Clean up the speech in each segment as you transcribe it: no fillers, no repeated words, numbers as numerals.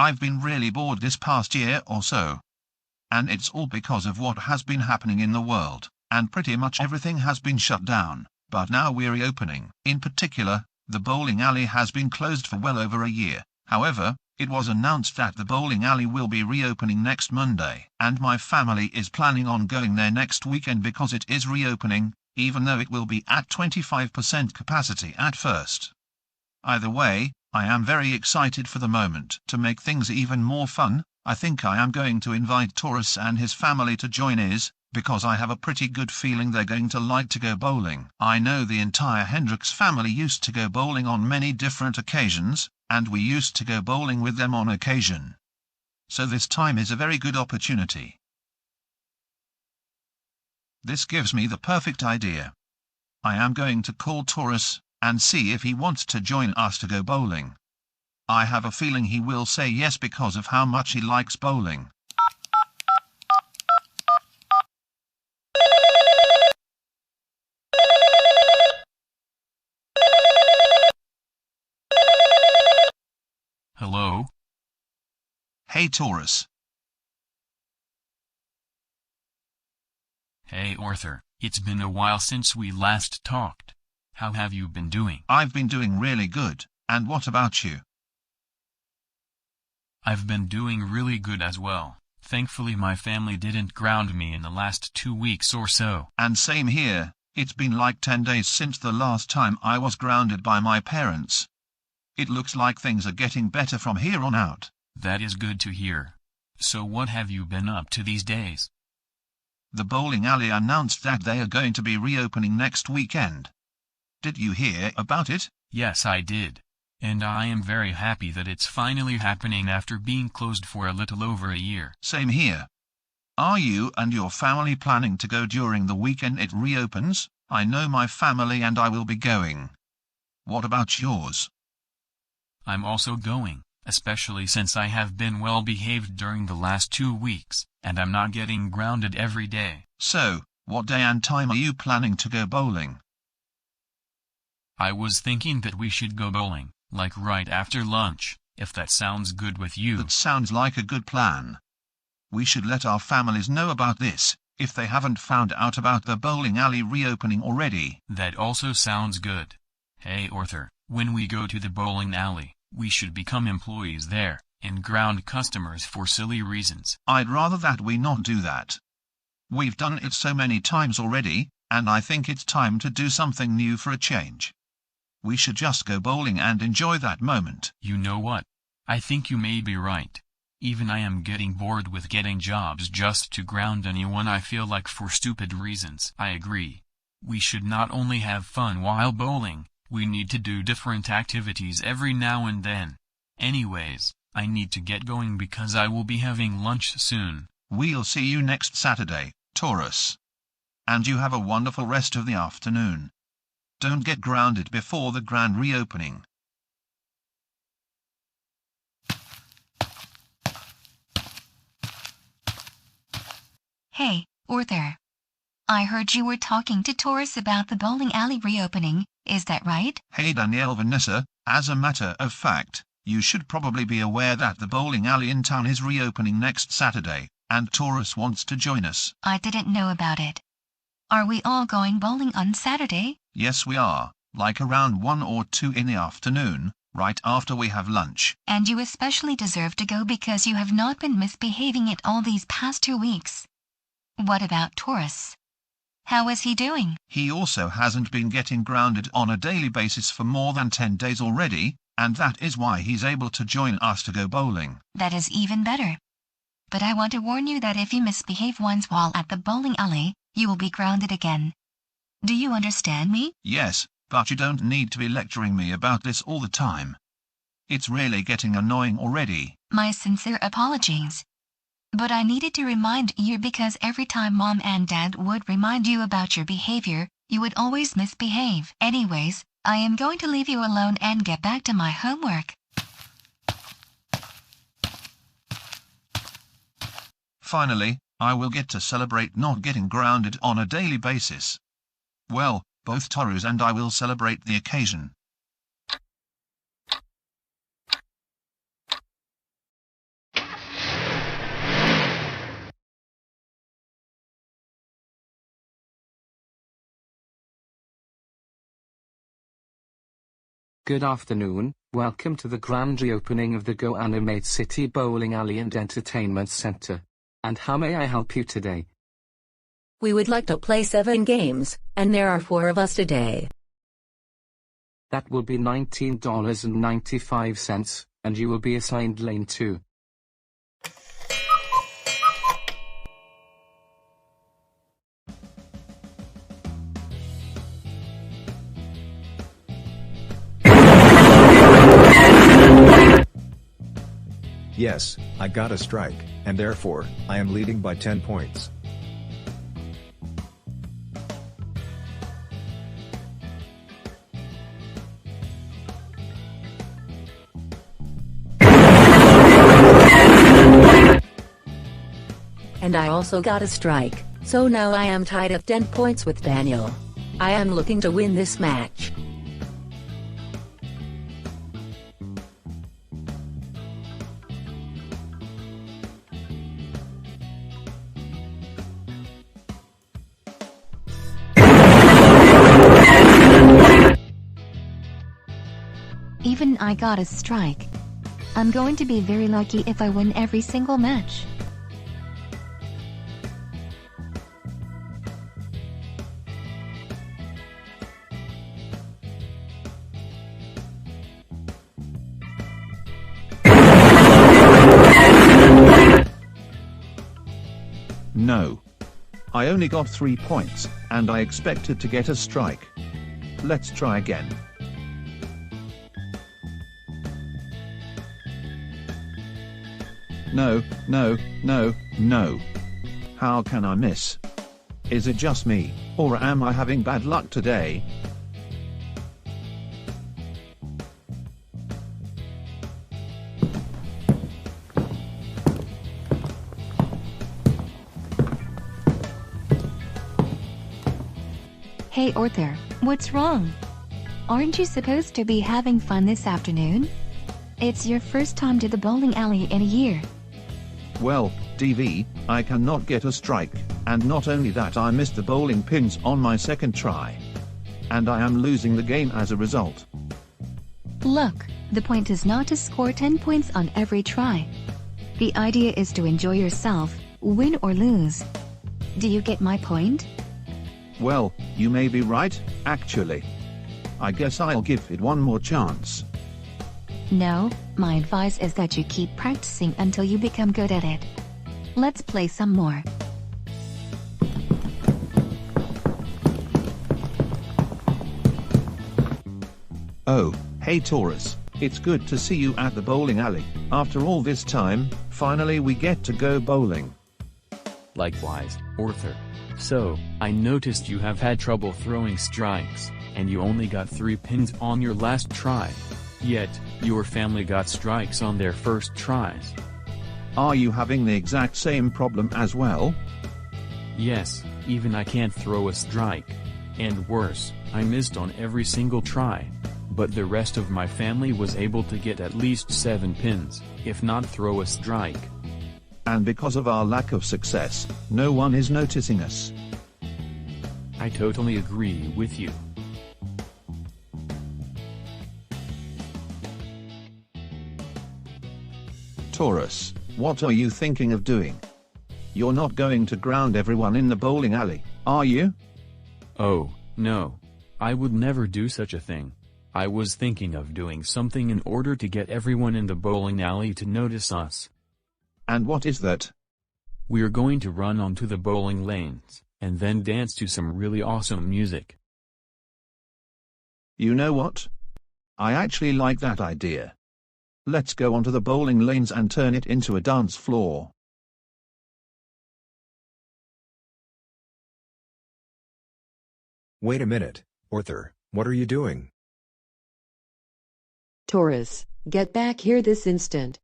I've been really bored this past year or so. And it's all because of what has been happening in the world, and pretty much everything has been shut down, but now we're reopening. In particular, the bowling alley has been closed for well over a year. However, it was announced that the bowling alley will be reopening next Monday, and my family is planning on going there next weekend because it is reopening, even though it will be at 25% capacity at first. Either way, I am very excited for the moment. To make things even more fun, I think I am going to invite Taurus and his family to join us, because I have a pretty good feeling they're going to like to go bowling. I know the entire Hendricks family used to go bowling on many different occasions, and we used to go bowling with them on occasion. So this time is a very good opportunity. This gives me the perfect idea. I am going to call Taurus and see if he wants to join us to go bowling. I have a feeling he will say yes because of how much he likes bowling. Hello? Hey Taurus. Hey Arthur, it's been a while since we last talked. How have you been doing? I've been doing really good, and what about you? I've been doing really good as well. Thankfully my family didn't ground me in the last 2 weeks or so. And same here, it's been like 10 days since the last time I was grounded by my parents. It looks like things are getting better from here on out. That is good to hear. So what have you been up to these days? The bowling alley announced that they are going to be reopening next weekend. Did you hear about it? Yes, I did. And I am very happy that it's finally happening after being closed for a little over a year. Same here. Are you and your family planning to go during the weekend it reopens? I know my family and I will be going. What about yours? I'm also going, especially since I have been well behaved during the last 2 weeks, and I'm not getting grounded every day. So, what day and time are you planning to go bowling? I was thinking that we should go bowling, like right after lunch, if that sounds good with you. That sounds like a good plan. We should let our families know about this, if they haven't found out about the bowling alley reopening already. That also sounds good. Hey Arthur, when we go to the bowling alley, we should become employees there, and ground customers for silly reasons. I'd rather that we not do that. We've done it so many times already, and I think it's time to do something new for a change. We should just go bowling and enjoy that moment. You know what? I think you may be right. Even I am getting bored with getting jobs just to ground anyone I feel like for stupid reasons. I agree. We should not only have fun while bowling, we need to do different activities every now and then. Anyways, I need to get going because I will be having lunch soon. We'll see you next Saturday, Taurus. And you have a wonderful rest of the afternoon. Don't get grounded before the grand reopening. Hey, Arthur. I heard you were talking to Taurus about the bowling alley reopening, is that right? Hey Danielle Vanessa, as a matter of fact, you should probably be aware that the bowling alley in town is reopening next Saturday, and Taurus wants to join us. I didn't know about it. Are we all going bowling on Saturday? Yes we are, like around 1 or 2 in the afternoon, right after we have lunch. And you especially deserve to go because you have not been misbehaving at all these past 2 weeks. What about Taurus? How is he doing? He also hasn't been getting grounded on a daily basis for more than 10 days already, and that is why he's able to join us to go bowling. That is even better. But I want to warn you that if you misbehave once while at the bowling alley, you will be grounded again. Do you understand me? Yes, but you don't need to be lecturing me about this all the time. It's really getting annoying already. My sincere apologies. But I needed to remind you because every time Mom and Dad would remind you about your behavior, you would always misbehave. Anyways, I am going to leave you alone and get back to my homework. Finally, I will get to celebrate not getting grounded on a daily basis. Well, both Taurus and I will celebrate the occasion. Good afternoon, welcome to the grand reopening of the GoAnimate City Bowling Alley and Entertainment Center. And how may I help you today? We would like to play 7 games, and there are 4 of us today. That will be $19.95, and you will be assigned lane 2. Yes, I got a strike, and therefore, I am leading by 10 points. And I also got a strike, so now I am tied at 10 points with Daniel. I am looking to win this match. Even I got a strike. I'm going to be very lucky if I win every single match. No. I only got 3 points, and I expected to get a strike. Let's try again. No, no, no, no. How can I miss? Is it just me, or am I having bad luck today? Hey Arthur, what's wrong? Aren't you supposed to be having fun this afternoon? It's your first time to the bowling alley in a year. Well, DV, I cannot get a strike, and not only that, I missed the bowling pins on my second try. And I am losing the game as a result. Look, the point is not to score 10 points on every try. The idea is to enjoy yourself, win or lose. Do you get my point? Well, you may be right, actually. I guess I'll give it one more chance. No, my advice is that you keep practicing until you become good at it. Let's play some more. Oh, hey Taurus, it's good to see you at the bowling alley. After all this time, finally we get to go bowling. Likewise, Arthur. So, I noticed you have had trouble throwing strikes, and you only got 3 pins on your last try. Yet, your family got strikes on their first tries. Are you having the exact same problem as well? Yes, even I can't throw a strike. And worse, I missed on every single try. But the rest of my family was able to get at least 7 pins, if not throw a strike. And because of our lack of success, no one is noticing us. I totally agree with you. Taurus, what are you thinking of doing? You're not going to ground everyone in the bowling alley, are you? Oh, no. I would never do such a thing. I was thinking of doing something in order to get everyone in the bowling alley to notice us. And what is that? We're going to run onto the bowling lanes, and then dance to some really awesome music. You know what? I actually like that idea. Let's go onto the bowling lanes and turn it into a dance floor. Wait a minute, Arthur, what are you doing? Taurus, get back here this instant.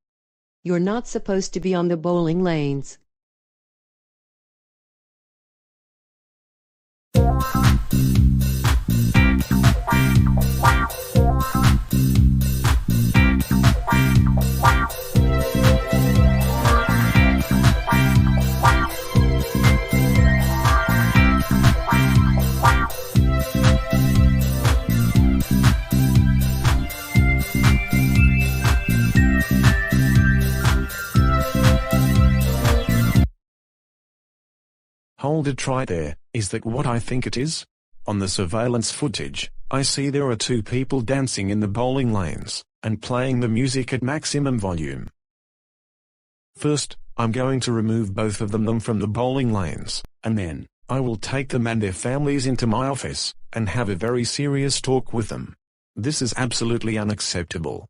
You're not supposed to be on the bowling lanes. Hold it right there, is that what I think it is? On the surveillance footage, I see there are two people dancing in the bowling lanes, and playing the music at maximum volume. First, I'm going to remove both of them from the bowling lanes, and then, I will take them and their families into my office, and have a very serious talk with them. This is absolutely unacceptable.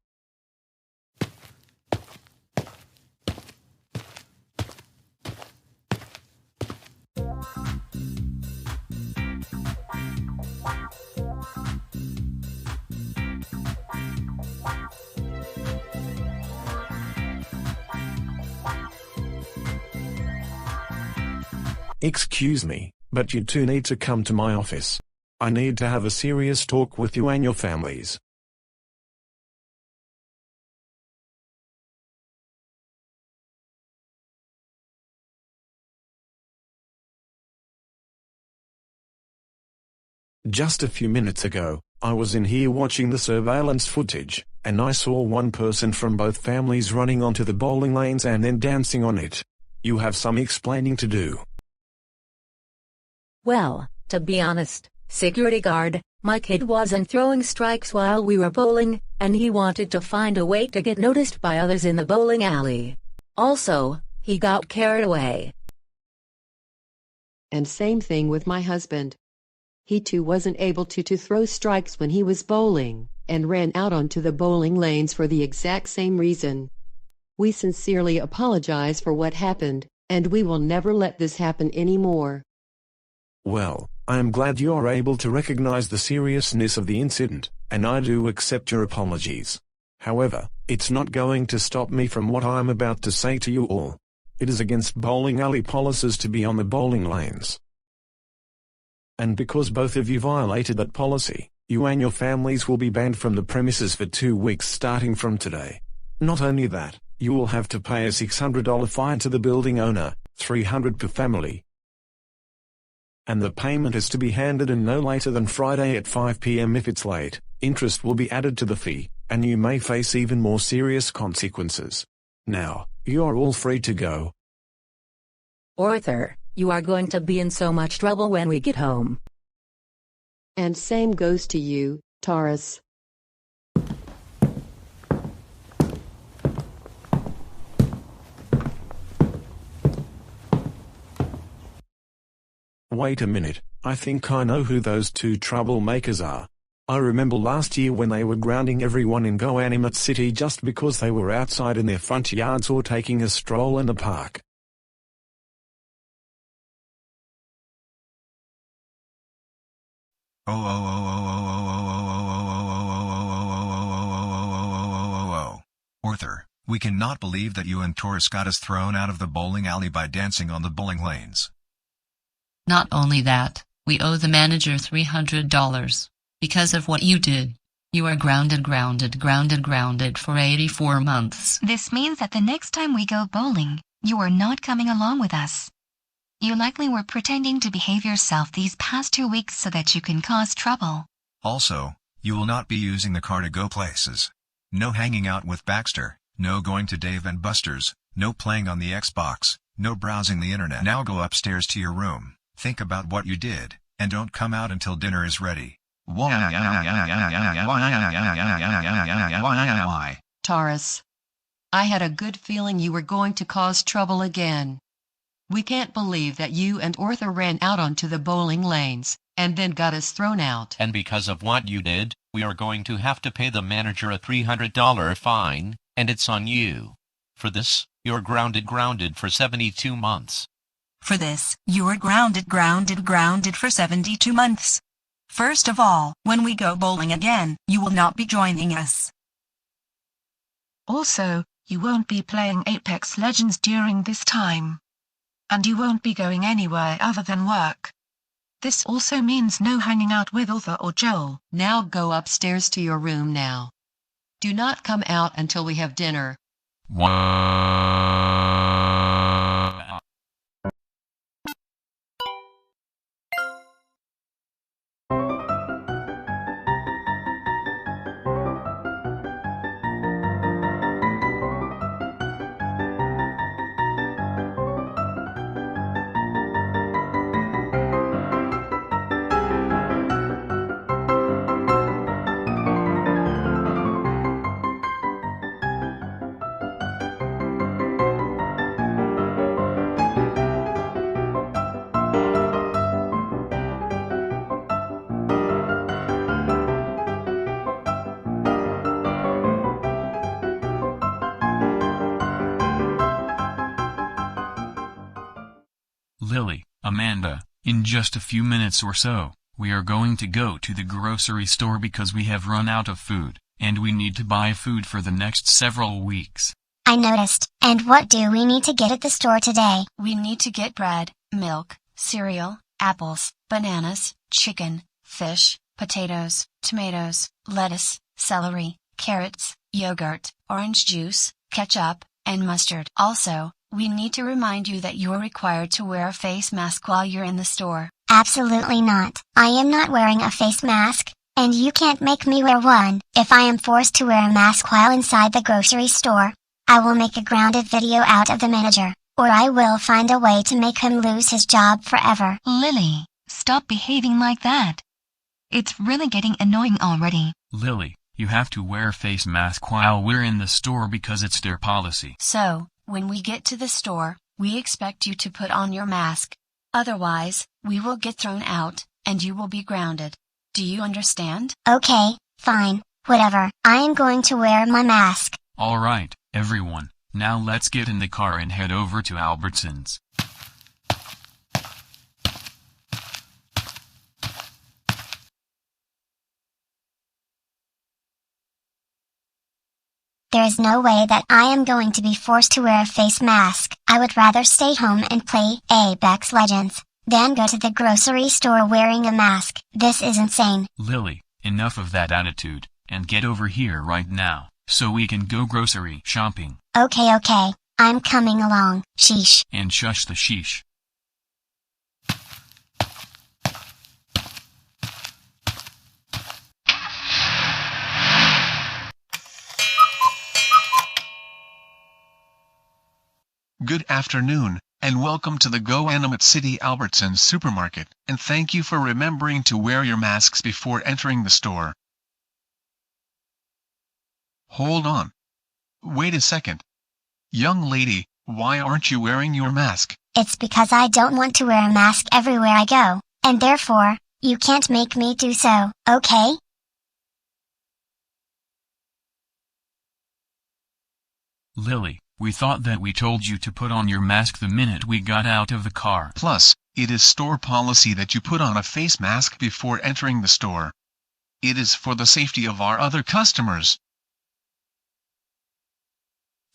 Excuse me, but you two need to come to my office. I need to have a serious talk with you and your families. Just a few minutes ago, I was in here watching the surveillance footage, and I saw one person from both families running onto the bowling lanes and then dancing on it. You have some explaining to do. Well, to be honest, security guard, my kid wasn't throwing strikes while we were bowling, and he wanted to find a way to get noticed by others in the bowling alley. Also, he got carried away. And same thing with my husband. He too wasn't able to throw strikes when he was bowling, and ran out onto the bowling lanes for the exact same reason. We sincerely apologize for what happened, and we will never let this happen anymore. Well, I am glad you are able to recognize the seriousness of the incident, and I do accept your apologies. However, it's not going to stop me from what I am about to say to you all. It is against bowling alley policies to be on the bowling lanes. And because both of you violated that policy, you and your families will be banned from the premises for 2 weeks starting from today. Not only that, you will have to pay a $600 fine to the building owner, $300 per family. And the payment is to be handed in no later than Friday at 5 p.m. If it's late, interest will be added to the fee, and you may face even more serious consequences. Now, you are all free to go. Arthur, you are going to be in so much trouble when we get home. And same goes to you, Taurus. Wait a minute, I think I know who those two troublemakers are. I remember last year when they were grounding everyone in Goanimate City just because they were outside in their front yards or taking a stroll in the park. Arthur, we cannot believe that you and Taurus got us thrown out of the bowling alley by dancing on the bowling lanes. Not only that, we owe the manager $300. Because of what you did. You are grounded for 84 months. This means that the next time we go bowling, you are not coming along with us. You likely were pretending to behave yourself these past 2 weeks so that you can cause trouble. Also, you will not be using the car to go places. No hanging out with Baxter, no going to Dave and Buster's, no playing on the Xbox, no browsing the internet. Now go upstairs to your room, think about what you did, and don't come out until dinner is ready. Taurus, I had a good feeling you were going to cause trouble again. We can't believe that you and Arthur ran out onto the bowling lanes, and then got us thrown out. And because of what you did, we are going to have to pay the manager a $300 fine, and it's on you. For this, you're grounded for 72 months. For this, you're grounded for 72 months. First of all, when we go bowling again, you will not be joining us. Also, you won't be playing Apex Legends during this time. And you won't be going anywhere other than work. This also means no hanging out with Arthur or Joel. Now go upstairs to your room now. Do not come out until we have dinner. In just a few minutes or so, we are going to go to the grocery store because we have run out of food, and we need to buy food for the next several weeks. I noticed. And what do we need to get at the store today? We need to get bread, milk, cereal, apples, bananas, chicken, fish, potatoes, tomatoes, lettuce, celery, carrots, yogurt, orange juice, ketchup, and mustard. Also, we need to remind you that you're required to wear a face mask while you're in the store. Absolutely not. I am not wearing a face mask, and you can't make me wear one. If I am forced to wear a mask while inside the grocery store, I will make a grounded video out of the manager, or I will find a way to make him lose his job forever. Lily, stop behaving like that. It's really getting annoying already. Lily, you have to wear a face mask while we're in the store because it's their policy. So, when we get to the store, we expect you to put on your mask. Otherwise, we will get thrown out, and you will be grounded. Do you understand? Okay, fine, whatever. I am going to wear my mask. Alright, everyone, now let's get in the car and head over to Albertsons. There is no way that I am going to be forced to wear a face mask. I would rather stay home and play Apex Legends than go to the grocery store wearing a mask. This is insane. Lily, enough of that attitude, and get over here right now, so we can go grocery shopping. Okay, I'm coming along. Sheesh. And shush the sheesh. Good afternoon, and welcome to the GoAnimate City Albertsons supermarket, and thank you for remembering to wear your masks before entering the store. Hold on. Wait a second. Young lady, why aren't you wearing your mask? It's because I don't want to wear a mask everywhere I go, and therefore, you can't make me do so, okay? Lily, we thought that we told you to put on your mask the minute we got out of the car. Plus, it is store policy that you put on a face mask before entering the store. It is for the safety of our other customers.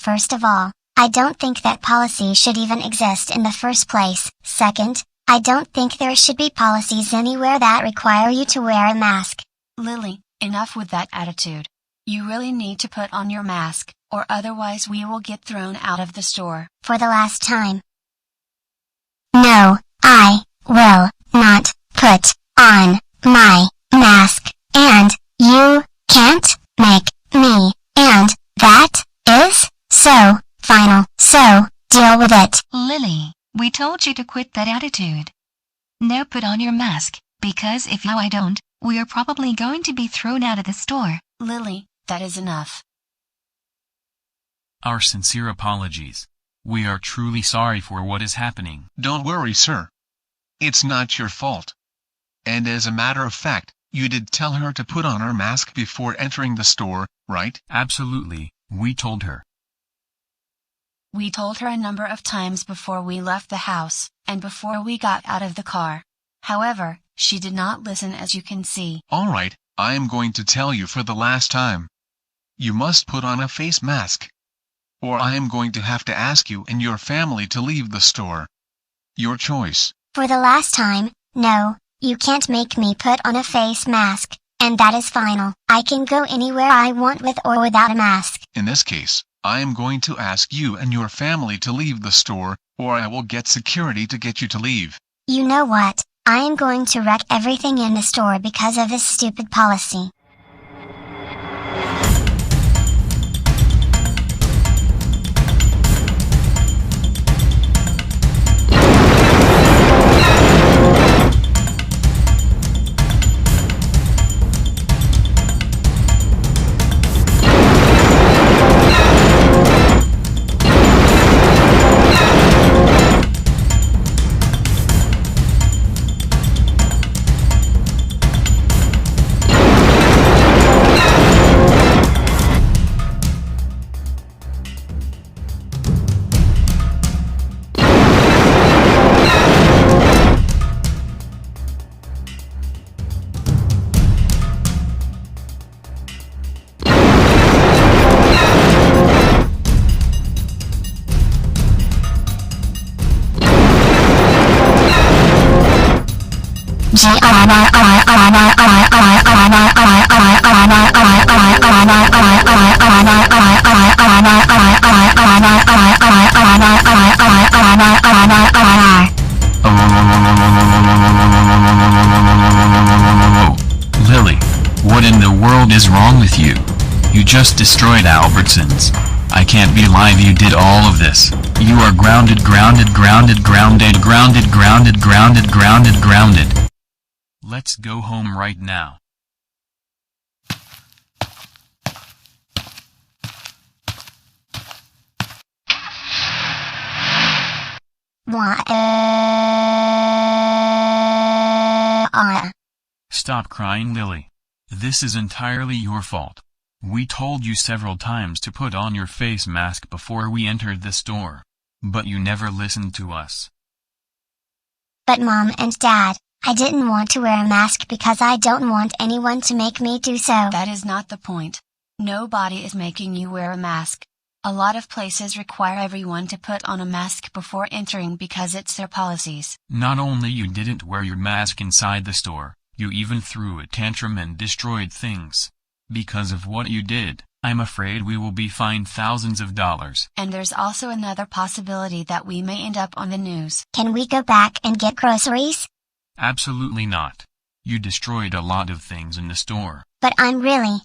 First of all, I don't think that policy should even exist in the first place. Second, I don't think there should be policies anywhere that require you to wear a mask. Lily, enough with that attitude. You really need to put on your mask, or otherwise we will get thrown out of the store. For the last time. No, I will not put on my mask, and you can't make me, and that is so final. So, deal with it. Lily, we told you to quit that attitude. Now put on your mask, because if now I don't, we are probably going to be thrown out of the store. Lily, that is enough. Our sincere apologies. We are truly sorry for what is happening. Don't worry, sir. It's not your fault. And as a matter of fact, you did tell her to put on her mask before entering the store, right? Absolutely, we told her. We told her a number of times before we left the house, and before we got out of the car. However, she did not listen, as you can see. Alright, I am going to tell you for the last time. You must put on a face mask. Or I am going to have to ask you and your family to leave the store. Your choice. For the last time, no, you can't make me put on a face mask, and that is final. I can go anywhere I want with or without a mask. In this case, I am going to ask you and your family to leave the store, or I will get security to get you to leave. You know what? I am going to wreck everything in the store because of this stupid policy. Lily, what in the world is wrong with you? You just destroyed Albertsons. I can't believe you did all of this. You are grounded. Let's go home right now. Stop crying, Lily. This is entirely your fault. We told you several times to put on your face mask before we entered the store. But you never listened to us. But Mom and Dad, I didn't want to wear a mask because I don't want anyone to make me do so. That is not the point. Nobody is making you wear a mask. A lot of places require everyone to put on a mask before entering because it's their policies. Not only you didn't wear your mask inside the store, you even threw a tantrum and destroyed things. Because of what you did, I'm afraid we will be fined thousands of dollars. And there's also another possibility that we may end up on the news. Can we go back and get groceries? Absolutely not. You destroyed a lot of things in the store. But I'm really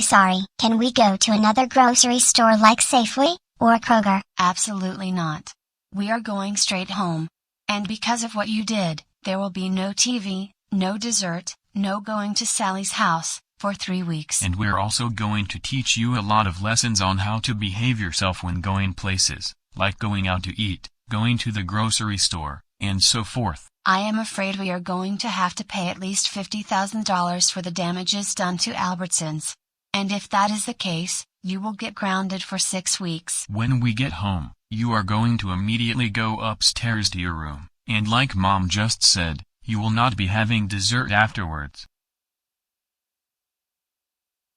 sorry. Can we go to another grocery store like Safeway or Kroger? Absolutely not. We are going straight home. And because of what you did, there will be no TV, no dessert, no going to Sally's house, for 3 weeks. And we're also going to teach you a lot of lessons on how to behave yourself when going places, like going out to eat, going to the grocery store, and so forth. I am afraid we are going to have to pay at least $50,000 for the damages done to Albertsons. And if that is the case, you will get grounded for 6 weeks. When we get home, you are going to immediately go upstairs to your room, and like Mom just said, you will not be having dessert afterwards.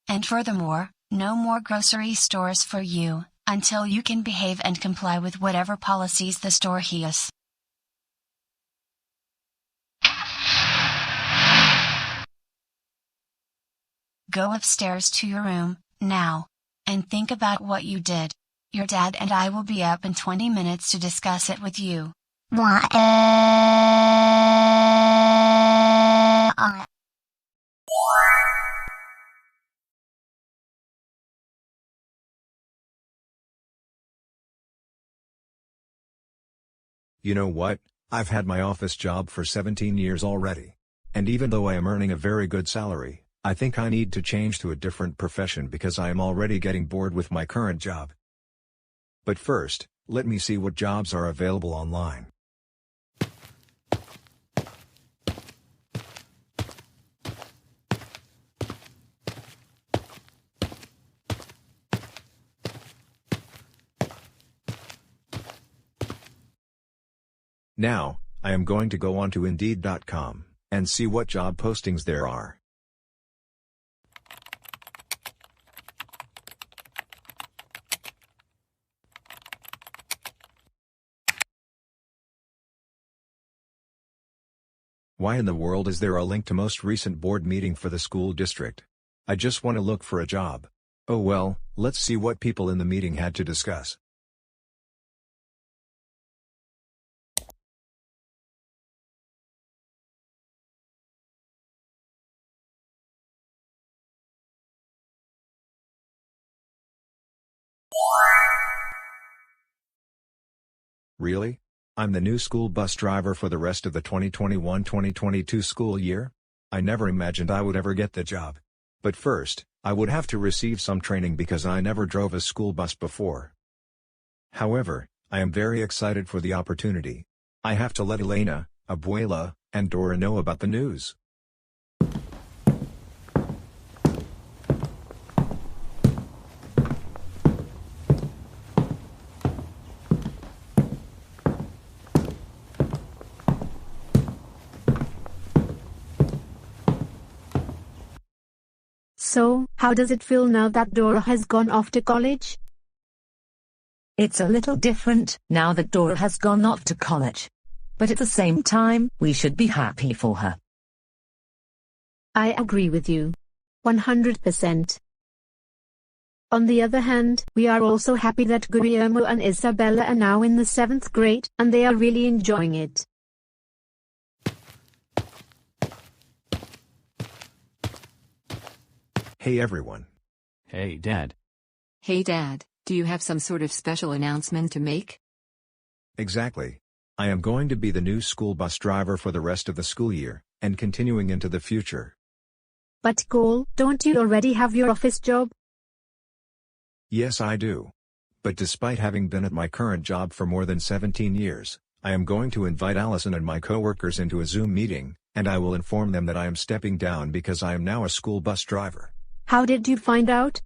And furthermore, no more grocery stores for you, until you can behave and comply with whatever policies the store has. Go upstairs to your room, now. And think about what you did. Your dad and I will be up in 20 minutes to discuss it with you. You know what? I've had my office job for 17 years already. And even though I am earning a very good salary, I think I need to change to a different profession because I am already getting bored with my current job. But first, let me see what jobs are available online. Now, I am going to go on to Indeed.com and see what job postings there are. Why in the world is there a link to most recent board meeting for the school district? I just want to look for a job. Oh well, let's see what people in the meeting had to discuss. Really? I'm the new school bus driver for the rest of the 2021-2022 school year? I never imagined I would ever get the job. But first, I would have to receive some training because I never drove a school bus before. However, I am very excited for the opportunity. I have to let Elena, Abuela, and Dora know about the news. So, how does it feel now that Dora has gone off to college? It's a little different now that Dora has gone off to college. But at the same time, we should be happy for her. I agree with you. 100%. On the other hand, we are also happy that Guillermo and Isabella are now in the 7th grade, and they are really enjoying it. Hey everyone. Hey Dad. Hey Dad, do you have some sort of special announcement to make? Exactly. I am going to be the new school bus driver for the rest of the school year, and continuing into the future. But Cole, don't you already have your office job? Yes, I do. But despite having been at my current job for more than 17 years, I am going to invite Allison and my coworkers into a Zoom meeting, and I will inform them that I am stepping down because I am now a school bus driver. How did you find out?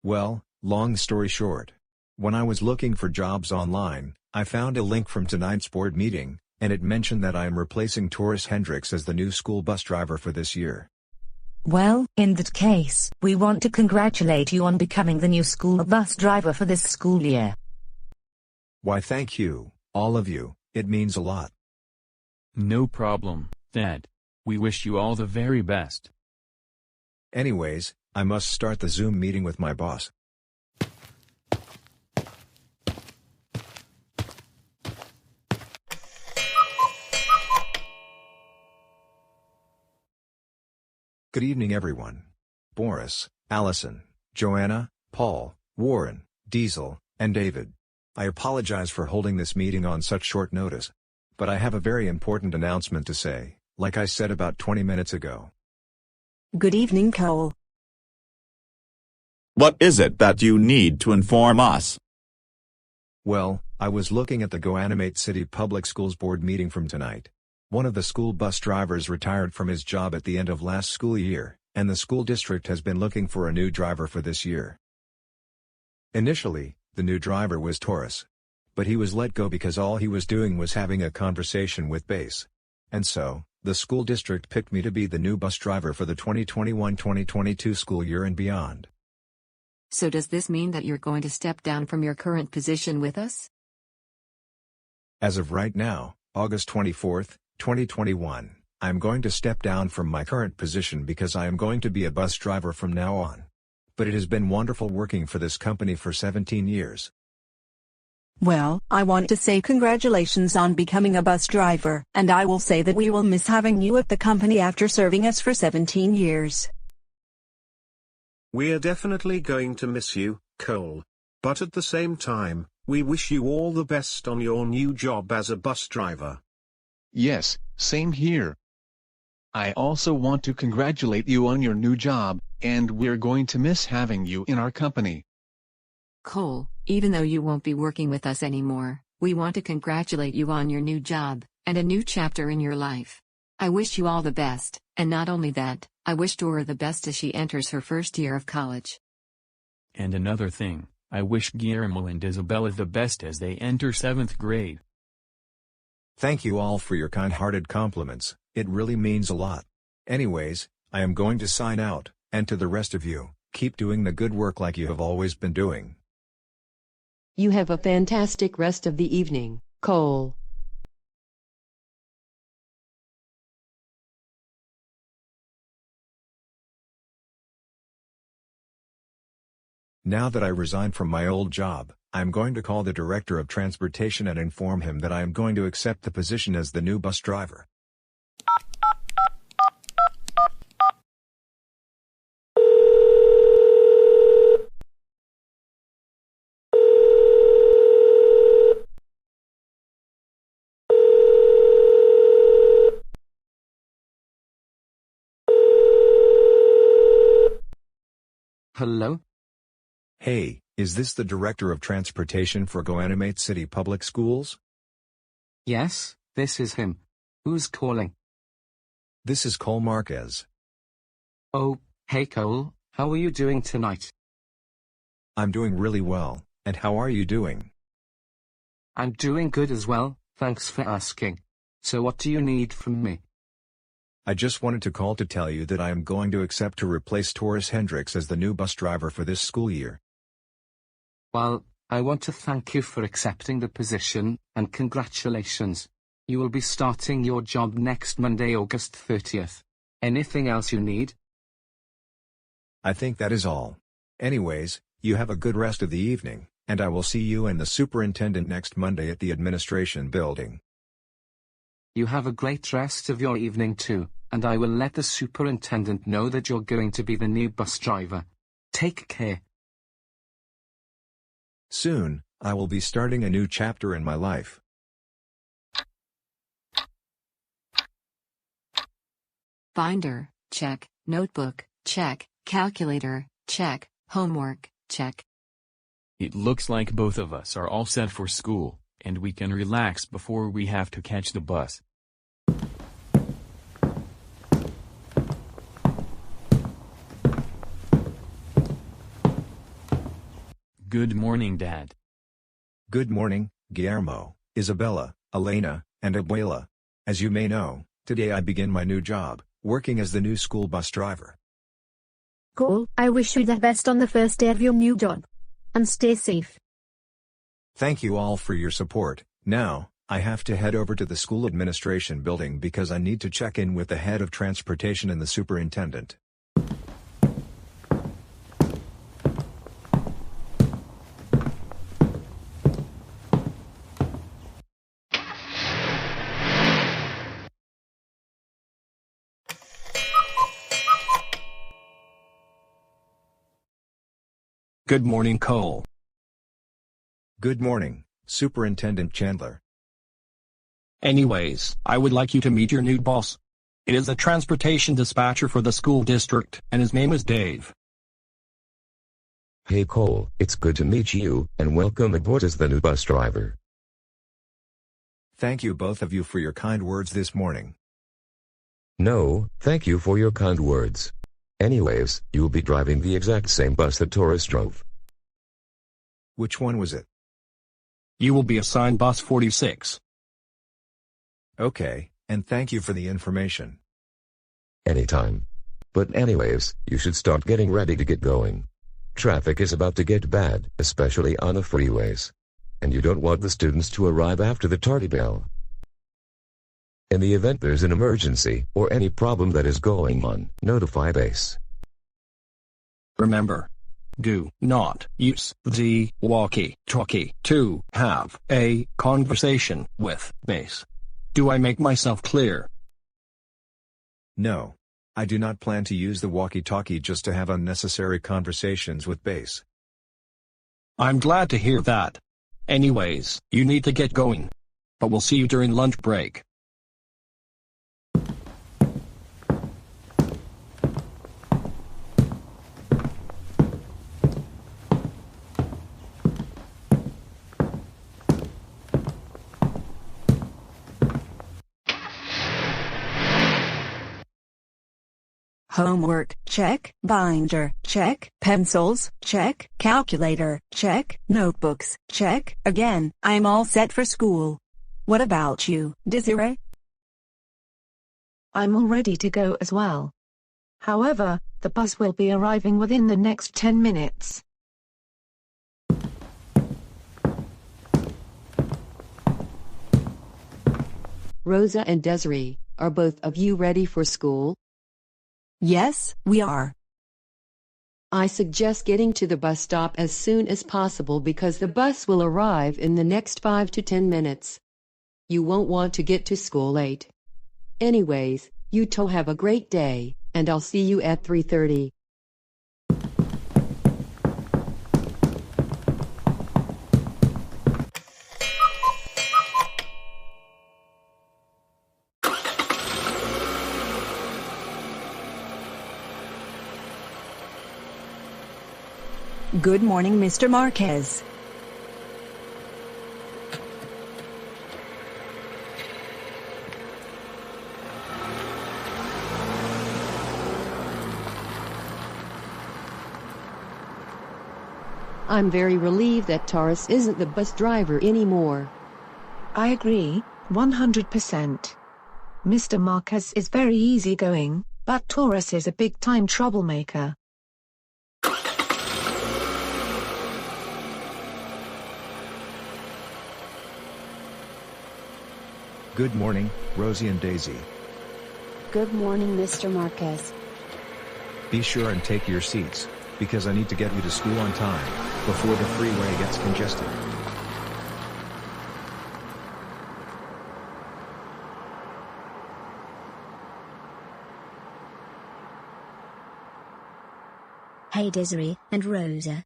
Well, long story short. When I was looking for jobs online, I found a link from tonight's board meeting, and it mentioned that I am replacing Taurus Hendricks as the new school bus driver for this year. Well, in that case, we want to congratulate you on becoming the new school bus driver for this school year. Why, thank you, all of you, it means a lot. No problem, Dad. We wish you all the very best. Anyways, I must start the Zoom meeting with my boss. Good evening everyone. Boris, Allison, Joanna, Paul, Warren, Diesel, and David. I apologize for holding this meeting on such short notice. But I have a very important announcement to say, like I said about 20 minutes ago. Good evening, Cole. What is it that you need to inform us? Well, I was looking at the GoAnimate City Public Schools Board meeting from tonight. One of the school bus drivers retired from his job at the end of last school year, and the school district has been looking for a new driver for this year. Initially, the new driver was Taurus. But he was let go because all he was doing was having a conversation with Base. And so, the school district picked me to be the new bus driver for the 2021-2022 school year and beyond. So does this mean that you're going to step down from your current position with us? As of right now, August 24th, 2021, I am going to step down from my current position because I am going to be a bus driver from now on. But it has been wonderful working for this company for 17 years. Well, I want to say congratulations on becoming a bus driver, and I will say that we will miss having you at the company after serving us for 17 years. We're definitely going to miss you, Cole. But at the same time, we wish you all the best on your new job as a bus driver. Yes, same here. I also want to congratulate you on your new job, and we're going to miss having you in our company. Cole, even though you won't be working with us anymore, we want to congratulate you on your new job, and a new chapter in your life. I wish you all the best, and not only that, I wish Dora the best as she enters her first year of college. And another thing, I wish Guillermo and Isabella the best as they enter 7th grade. Thank you all for your kind-hearted compliments, it really means a lot. Anyways, I am going to sign out, and to the rest of you, keep doing the good work like you have always been doing. You have a fantastic rest of the evening, Cole. Now that I resigned from my old job, I am going to call the Director of Transportation and inform him that I am going to accept the position as the new bus driver. Hello? Hey, is this the Director of Transportation for GoAnimate City Public Schools? Yes, this is him. Who's calling? This is Cole Marquez. Oh, hey Cole, how are you doing tonight? I'm doing really well, and how are you doing? I'm doing good as well, thanks for asking. So what do you need from me? I just wanted to call to tell you that I am going to accept to replace Taurus Hendricks as the new bus driver for this school year. Well, I want to thank you for accepting the position, and congratulations. You will be starting your job next Monday, August 30th. Anything else you need? I think that is all. Anyways, you have a good rest of the evening, and I will see you and the superintendent next Monday at the administration building. You have a great rest of your evening too, and I will let the superintendent know that you're going to be the new bus driver. Take care. Soon, I will be starting a new chapter in my life. Binder, check. Notebook, check. Calculator, check. Homework, check. It looks like both of us are all set for school, and we can relax before we have to catch the bus. Good morning, Dad. Good morning, Guillermo, Isabella, Elena, and Abuela. As you may know, today I begin my new job, working as the new school bus driver. Cole, I wish you the best on the first day of your new job. And stay safe. Thank you all for your support. Now, I have to head over to the school administration building because I need to check in with the head of transportation and the superintendent. Good morning, Cole. Good morning, Superintendent Chandler. Anyways, I would like you to meet your new boss. It is a transportation dispatcher for the school district, and his name is Dave. Hey Cole, it's good to meet you, and welcome aboard as the new bus driver. Thank you both of you for your kind words this morning. No, thank you for your kind words. Anyways, you'll be driving the exact same bus that Taurus drove. Which one was it? You will be assigned bus 46. Okay, and thank you for the information. Anytime. But anyways, you should start getting ready to get going. Traffic is about to get bad, especially on the freeways. And you don't want the students to arrive after the tardy bell. In the event there's an emergency, or any problem that is going on, notify base. Remember, do not use the walkie-talkie to have a conversation with base. Do I make myself clear? No. I do not plan to use the walkie-talkie just to have unnecessary conversations with base. I'm glad to hear that. Anyways, you need to get going. But we'll see you during lunch break. Homework, check. Binder, check. Pencils, check. Calculator, check. Notebooks, check. Again, I'm all set for school. What about you, Desiree? I'm all ready to go as well. However, the bus will be arriving within the next 10 minutes. Rosa and Desiree, are both of you ready for school? Yes, we are. I suggest getting to the bus stop as soon as possible because the bus will arrive in the next 5 to 10 minutes. You won't want to get to school late. Anyways, you two have a great day, and I'll see you at 3:30. Good morning, Mr. Marquez. I'm very relieved that Taurus isn't the bus driver anymore. I agree, 100%. Mr. Marquez is very easygoing, but Taurus is a big-time troublemaker. Good morning, Rosie and Daisy. Good morning, Mr. Marquez. Be sure and take your seats, because I need to get you to school on time, before the freeway gets congested. Hey Desiree and Rosa.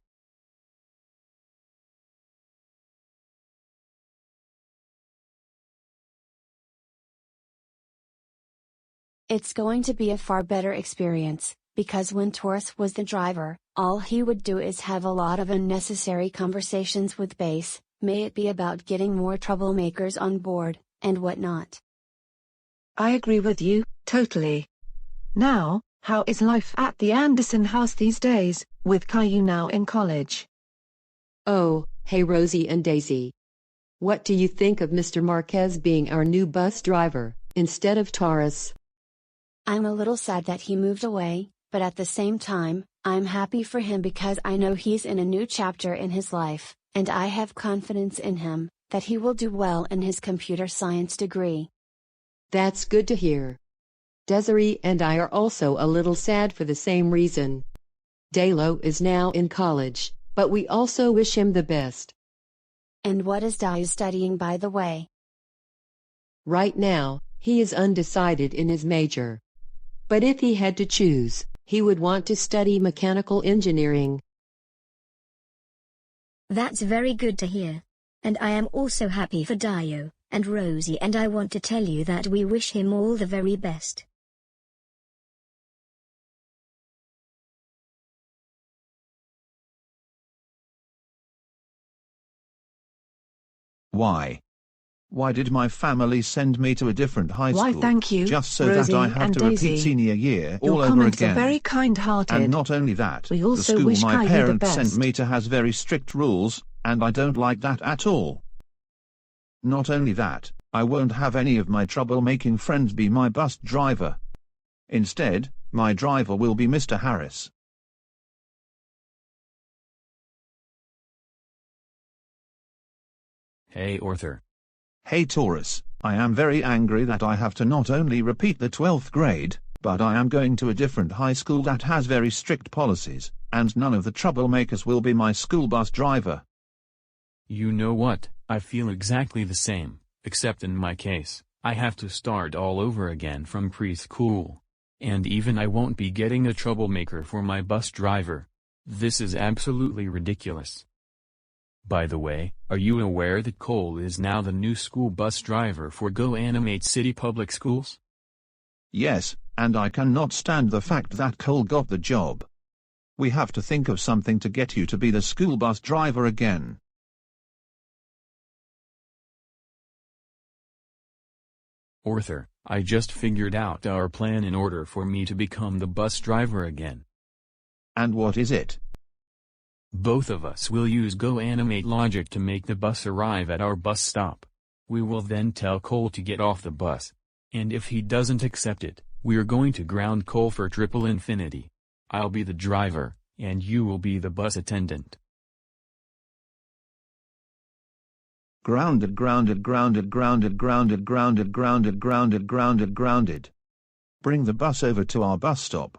It's going to be a far better experience, because when Taurus was the driver, all he would do is have a lot of unnecessary conversations with Base, may it be about getting more troublemakers on board, and whatnot. I agree with you, totally. Now, how is life at the Anderson house these days, with Caillou now in college? Oh, hey Rosie and Daisy. What do you think of Mr. Marquez being our new bus driver, instead of Taurus? I'm a little sad that he moved away, but at the same time, I'm happy for him because I know he's in a new chapter in his life, and I have confidence in him, that he will do well in his computer science degree. That's good to hear. Desiree and I are also a little sad for the same reason. Dalo is now in college, but we also wish him the best. And what is Dayu studying, by the way? Right now, he is undecided in his major. But if he had to choose, he would want to study mechanical engineering. That's very good to hear. And I am also happy for Dio and Rosie, and I want to tell you that we wish him all the very best. Why? Why did my family send me to a different high school? Why thank you, just so Rosie that I have and to Daisy. repeat senior year Your all over comments again. are very kind-hearted. And not only that, We the also school wish my Caillou the parents best. sent me to has very strict rules, and I don't like that at all. Not only that, I won't have any of my troublemaking friends be my bus driver. Instead, my driver will be Mr. Harris. Hey Arthur. Hey Taurus, I am very angry that I have to not only repeat the 12th grade, but I am going to a different high school that has very strict policies, and none of the troublemakers will be my school bus driver. You know what, I feel exactly the same, except in my case, I have to start all over again from preschool. And even I won't be getting a troublemaker for my bus driver. This is absolutely ridiculous. By the way, are you aware that Cole is now the new school bus driver for GoAnimate City Public Schools? Yes, and I cannot stand the fact that Cole got the job. We have to think of something to get you to be the school bus driver again. Arthur, I just figured out our plan in order for me to become the bus driver again. And what is it? Both of us will use GoAnimate logic to make the bus arrive at our bus stop. We will then tell Cole to get off the bus. And if he doesn't accept it, we're going to ground Cole for triple infinity. I'll be the driver, and you will be the bus attendant. Grounded, grounded, grounded, grounded, grounded, grounded, grounded, grounded, grounded, grounded. Bring the bus over to our bus stop.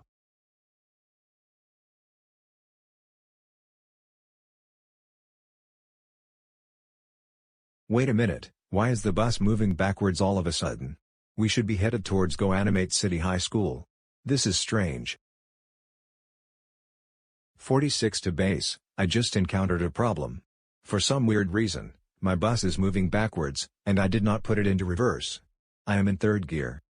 Wait a minute, why is the bus moving backwards all of a sudden? We should be headed towards GoAnimate City High School. This is strange. 46 to base, I just encountered a problem. For some weird reason, my bus is moving backwards, and I did not put it into reverse. I am in third gear.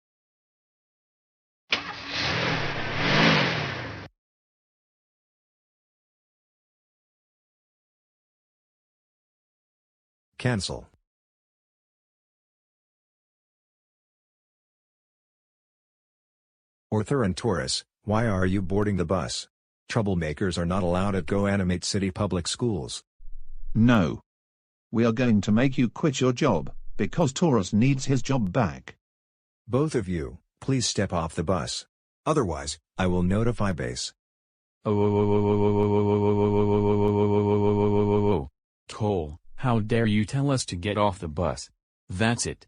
Cancel. Arthur and Taurus, why are you boarding the bus? Troublemakers are not allowed at GoAnimate City Public Schools. No. We are going to make you quit your job, because Taurus needs his job back. Both of you, please step off the bus. Otherwise, I will notify base. Cole, how dare you tell us to get off the bus? That's it.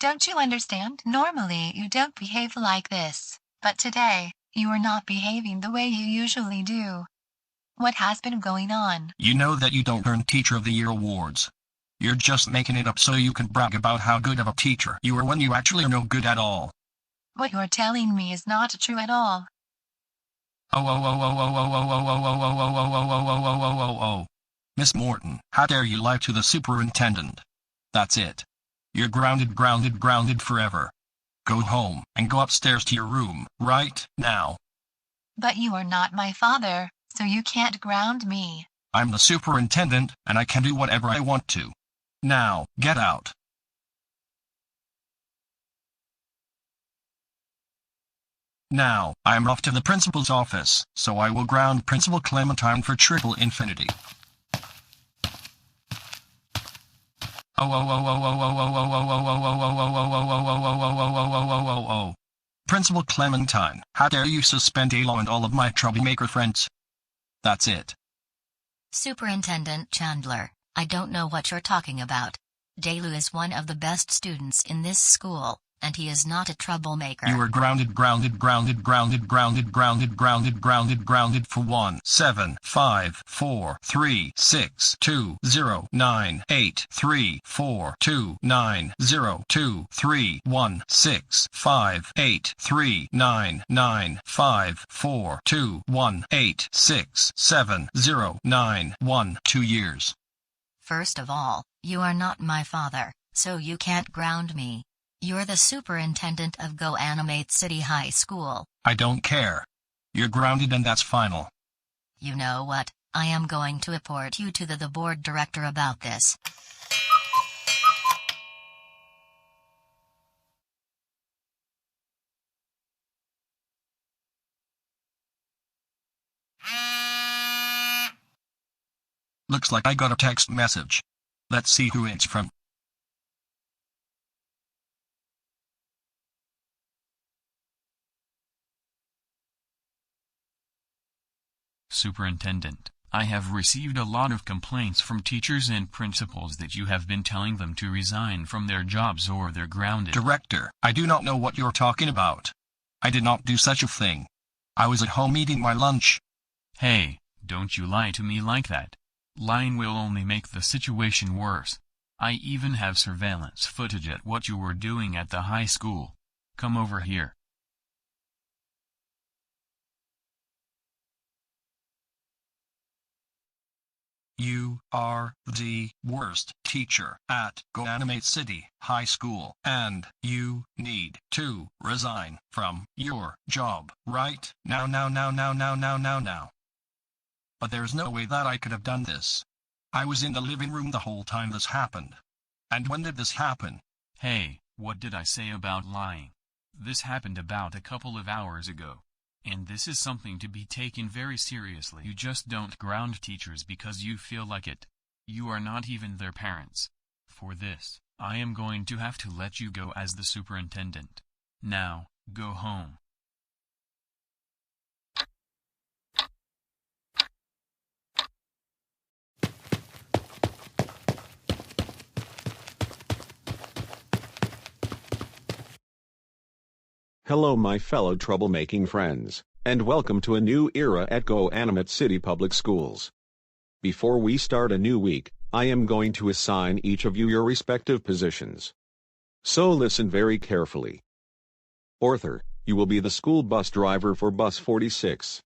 Don't you understand? Normally, you don't behave like this. But today, you are not behaving the way you usually do. What has been going on? You know that you don't earn Teacher of the Year awards. You're just making it up so you can brag about how good of a teacher you are when you actually are no good at all. What you're telling me is not true at all. Oh. Miss Morton, how dare you lie to the superintendent? That's it. You're grounded forever. Go home and go upstairs to your room, right now. But you are not my father, so you can't ground me. I'm the superintendent, and I can do whatever I want to. Now, get out. Now, I'm off to the principal's office, so I will ground Principal Clementine for triple infinity. Principal Clementine, how dare you suspend Alo and all of my troublemaker friends? That's it. Superintendent Chandler, I don't know what you're talking about. Dalu is one of the best students in this school, and he is not a troublemaker. You are grounded for 1 7 5 4 3 6 2 0 9 8 3 4 2 9 0 2 3 1 6 5 8 3 9 9 5 4 2 1 8 6 7 0 9 1 2 years. First of all, you are not my father, so you can't ground me. You're the superintendent of GoAnimate City High School. I don't care. You're grounded and that's final. You know what? I am going to report you to the board director about this. Looks like I got a text message. Let's see who it's from. Superintendent, I have received a lot of complaints from teachers and principals that you have been telling them to resign from their jobs or they're grounded. Director, I do not know what you're talking about. I did not do such a thing. I was at home eating my lunch. Hey, don't you lie to me like that. Lying will only make the situation worse. I even have surveillance footage at what you were doing at the high school. Come over here. You are the worst teacher at GoAnimate City High School, and you need to resign from your job right now. But there's no way that I could have done this. I was in the living room the whole time this happened. And when did this happen? Hey, what did I say about lying? This happened about a couple of hours ago. And this is something to be taken very seriously. You just don't ground teachers because you feel like it. You are not even their parents. For this, I am going to have to let you go as the superintendent. Now, go home. Hello my fellow troublemaking friends, and welcome to a new era at GoAnimate City Public Schools. Before we start a new week, I am going to assign each of you your respective positions. So listen very carefully. Arthur, you will be the school bus driver for bus 46.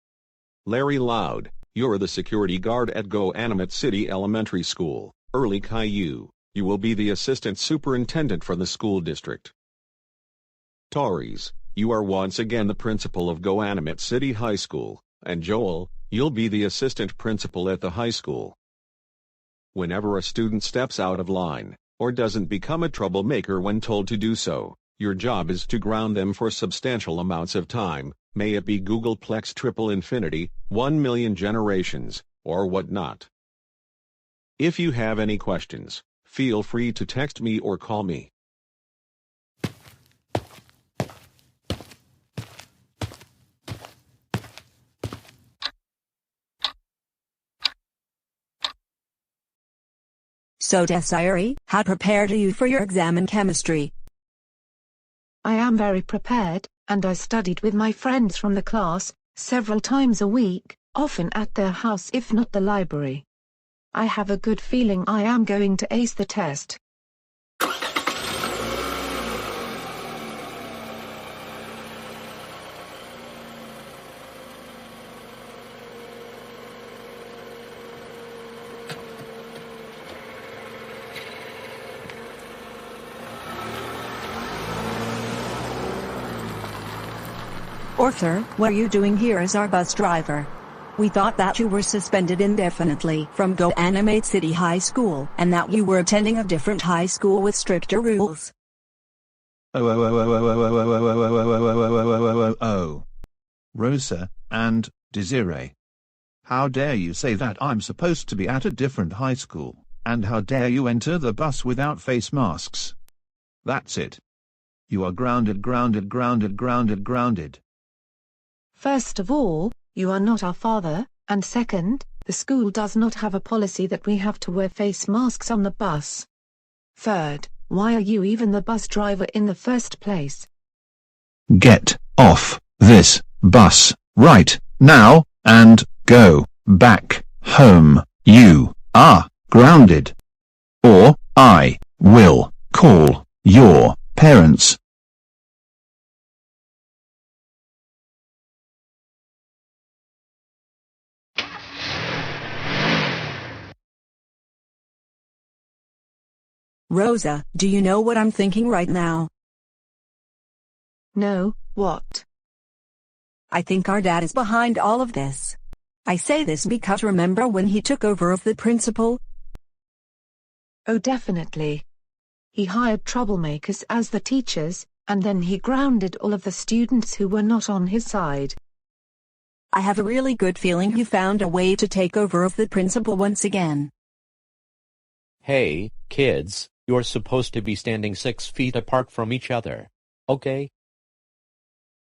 Larry Loud, you're the security guard at GoAnimate City Elementary School. Early Caillou, you will be the assistant superintendent for the school district. Tauris, you are once again the principal of GoAnimate City High School, and Joel, you'll be the assistant principal at the high school. Whenever a student steps out of line, or doesn't become a troublemaker when told to do so, your job is to ground them for substantial amounts of time, may it be Googleplex triple infinity, 1 million generations, or whatnot. If you have any questions, feel free to text me or call me. So Desiree, how prepared are you for your exam in chemistry? I am very prepared, and I studied with my friends from the class, several times a week, often at their house if not the library. I have a good feeling I am going to ace the test. Arthur, what are you doing here as our bus driver? We thought that you were suspended indefinitely from GoAnimate City High School and that you were attending a different high school with stricter rules. Oh. Rosa and Desiree. How dare you say that I'm supposed to be at a different high school, and how dare you enter the bus without face masks? That's it. You are grounded, grounded, grounded, grounded, grounded. First of all, you are not our father, and second, the school does not have a policy that we have to wear face masks on the bus. Third, why are you even the bus driver in the first place? Get off this bus right now and go back home. You are grounded. Or I will call your parents. Rosa, do you know what I'm thinking right now? No, what? I think our dad is behind all of this. I say this because remember when he took over as the principal? Oh, definitely. He hired troublemakers as the teachers, and then he grounded all of the students who were not on his side. I have a really good feeling he found a way to take over as the principal once again. Hey, kids, you're supposed to be standing 6 feet apart from each other. Okay?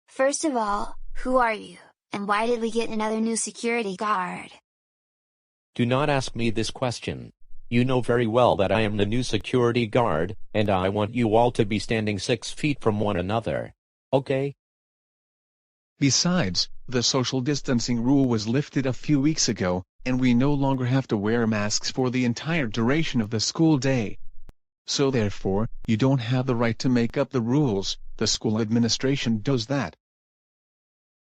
First of all, who are you, and why did we get another new security guard? Do not ask me this question. You know very well that I am the new security guard, and I want you all to be standing 6 feet from one another. Okay? Besides, the social distancing rule was lifted a few weeks ago, and we no longer have to wear masks for the entire duration of the school day. So therefore, you don't have the right to make up the rules, the school administration does that.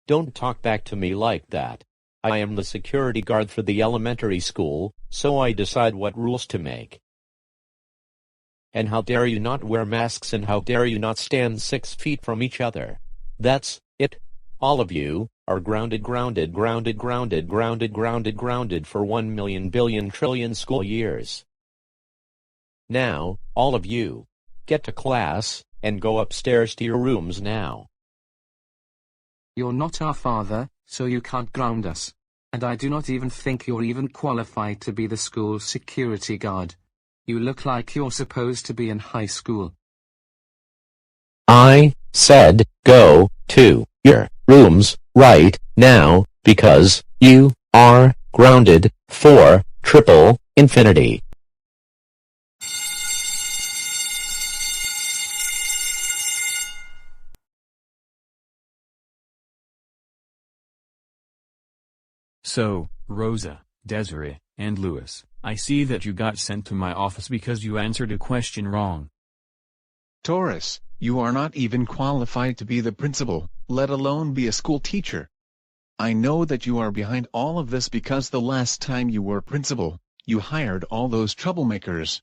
Don't talk back to me like that. I am the security guard for the elementary school, so I decide what rules to make. And how dare you not wear masks, and how dare you not stand 6 feet from each other? That's it. All of you are grounded, grounded, grounded, grounded, grounded, grounded, grounded for 1 million billion trillion school years. Now, all of you, get to class, and go upstairs to your rooms now. You're not our father, so you can't ground us. And I do not even think you're even qualified to be the school's security guard. You look like you're supposed to be in high school. I said go to your rooms right now, because you are grounded for triple infinity. So, Rosa, Desiree, and Louis, I see that you got sent to my office because you answered a question wrong. Taurus, you are not even qualified to be the principal, let alone be a school teacher. I know that you are behind all of this because the last time you were principal, you hired all those troublemakers.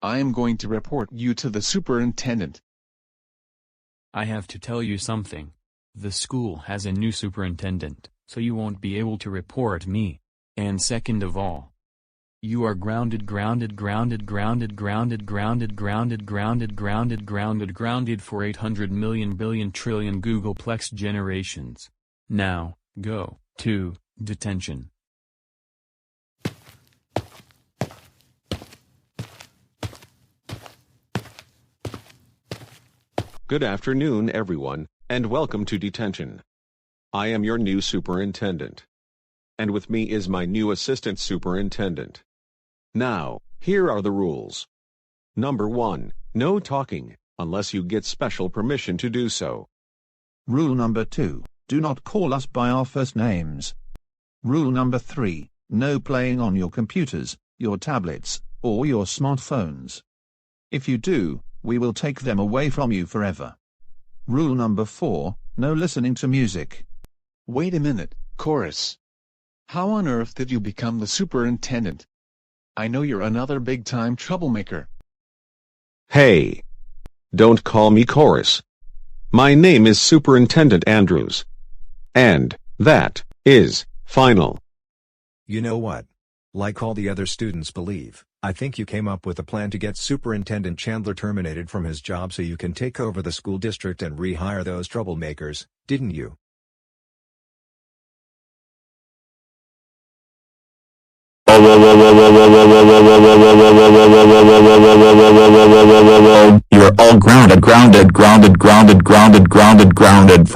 I am going to report you to the superintendent. I have to tell you something. The school has a new superintendent, so you won't be able to report me. And second of all, you are grounded, grounded, grounded, grounded, grounded, grounded, grounded, grounded, grounded, grounded, grounded for 800 million billion trillion Googleplex generations. Now, go to detention. Good afternoon, everyone, and welcome to detention. I am your new superintendent. And with me is my new assistant superintendent. Now, here are the rules. Number 1, no talking, unless you get special permission to do so. Rule number 2, do not call us by our first names. Rule number 3, no playing on your computers, your tablets, or your smartphones. If you do, we will take them away from you forever. Rule number 4, no listening to music. Wait a minute, Chorus. How on earth did you become the superintendent? I know you're another big-time troublemaker. Hey! Don't call me Chorus. My name is Superintendent Andrews. And that is final. You know what? Like all the other students believe, I think you came up with a plan to get Superintendent Chandler terminated from his job so you can take over the school district and rehire those troublemakers, didn't you? You're all grounded for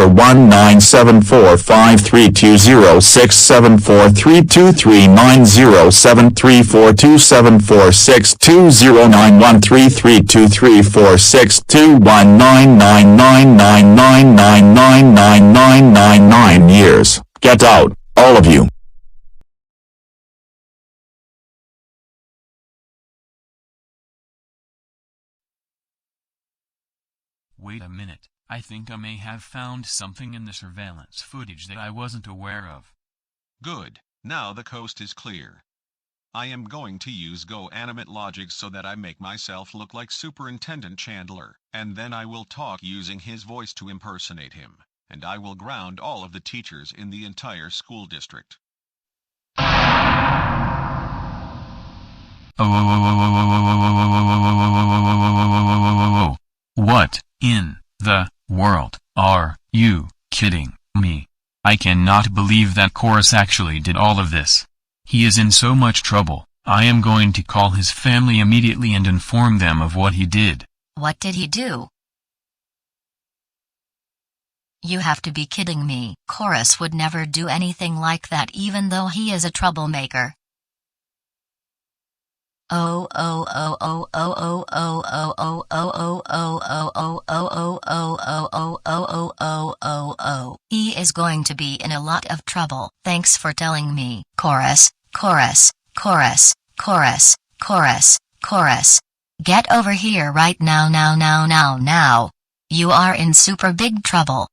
19745320674323390332319999999999 years. Get out, all of you. Wait a minute, I think I may have found something in the surveillance footage that I wasn't aware of. Good, now the coast is clear. I am going to use GoAnimate logic so that I make myself look like Superintendent Chandler, and then I will talk using his voice to impersonate him, and I will ground all of the teachers in the entire school district. What in the world are you kidding me? I cannot believe that Chorus actually did all of this. He is in so much trouble. I am going to call his family immediately and inform them of what he did. What did he do? You have to be kidding me. Chorus would never do anything like that even though he is a troublemaker. He is going to be in a lot of trouble. Thanks for telling me. Chorus, chorus, chorus, chorus, chorus, chorus. Get over here right now, now. You are in super big trouble.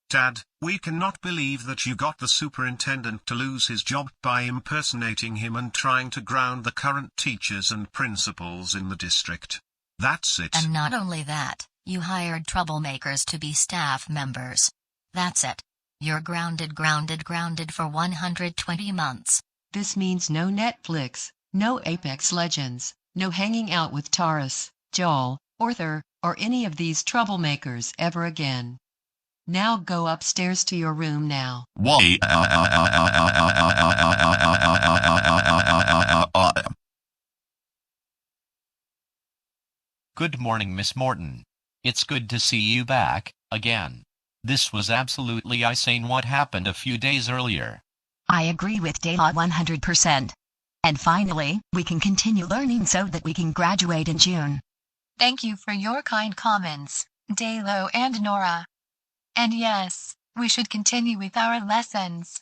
Dad, we cannot believe that you got the superintendent to lose his job by impersonating him and trying to ground the current teachers and principals in the district. That's it. And not only that, you hired troublemakers to be staff members. That's it. You're grounded for 120 months. This means no Netflix, no Apex Legends, no hanging out with Taurus, Joel, Arthur, or any of these troublemakers ever again. Now go upstairs to your room now. Why? Good morning, Miss Morton. It's good to see you back, again. This was absolutely insane what happened a few days earlier. I agree with Dayla 100%. And finally, we can continue learning so that we can graduate in June. Thank you for your kind comments, Daylo and Nora. And yes, we should continue with our lessons.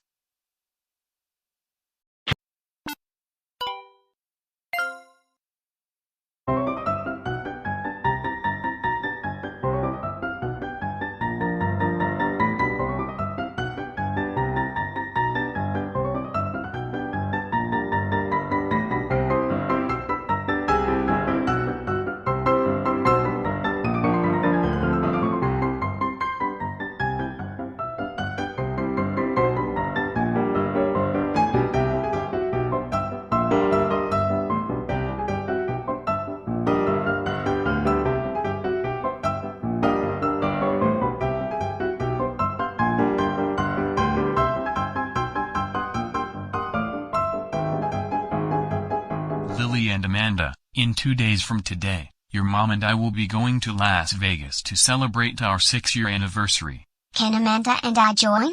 Lily and Amanda, in 2 days from today, your mom and I will be going to Las Vegas to celebrate our 6-year anniversary. Can Amanda and I join?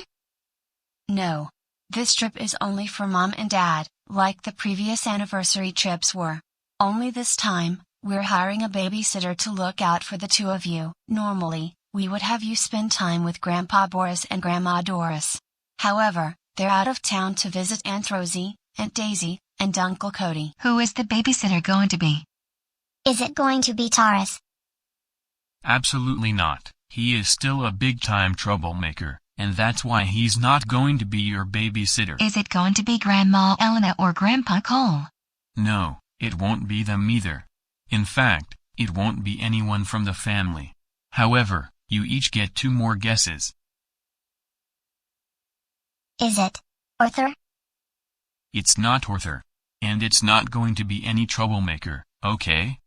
No. This trip is only for Mom and Dad, like the previous anniversary trips were. Only this time, we're hiring a babysitter to look out for the two of you. Normally, we would have you spend time with Grandpa Boris and Grandma Doris. However, they're out of town to visit Aunt Rosie, Aunt Daisy, and Uncle Cody. Who is the babysitter going to be? Is it going to be Taurus? Absolutely not. He is still a big-time troublemaker, and that's why he's not going to be your babysitter. Is it going to be Grandma Elena or Grandpa Cole? No, it won't be them either. In fact, it won't be anyone from the family. However, you each get 2 more guesses. Is it Arthur? It's not Arthur. And it's not going to be any troublemaker, okay?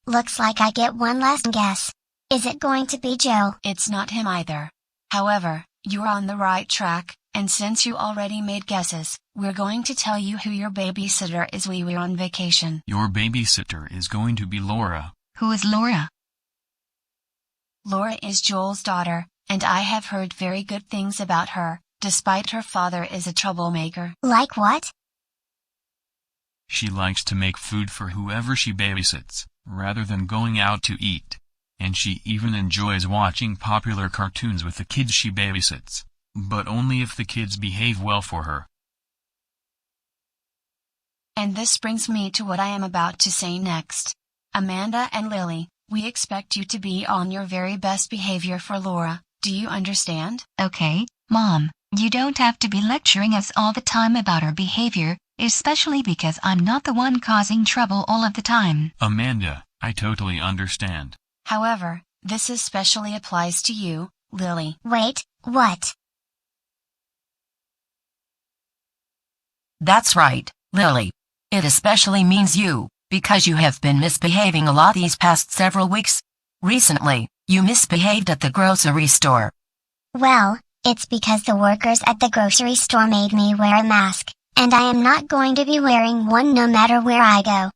Looks like I get one last guess. Is it going to be Joe? It's not him either. However, you're on the right track, and since you already made guesses, we're going to tell you who your babysitter is. We're on vacation. Your babysitter is going to be Laura. Who is Laura? Laura is Joel's daughter, and I have heard very good things about her, despite her father is a troublemaker. Like what? She likes to make food for whoever she babysits, rather than going out to eat. And she even enjoys watching popular cartoons with the kids she babysits, but only if the kids behave well for her. And this brings me to what I am about to say next. Amanda and Lily, we expect you to be on your very best behavior for Laura. Do you understand? Okay, Mom, you don't have to be lecturing us all the time about our behavior, especially because I'm not the one causing trouble all of the time. Amanda, I totally understand. However, this especially applies to you, Lily. Wait, what? That's right, Lily. It especially means you, because you have been misbehaving a lot these past several weeks. Recently, you misbehaved at the grocery store. Well, it's because the workers at the grocery store made me wear a mask, and I am not going to be wearing one no matter where I go.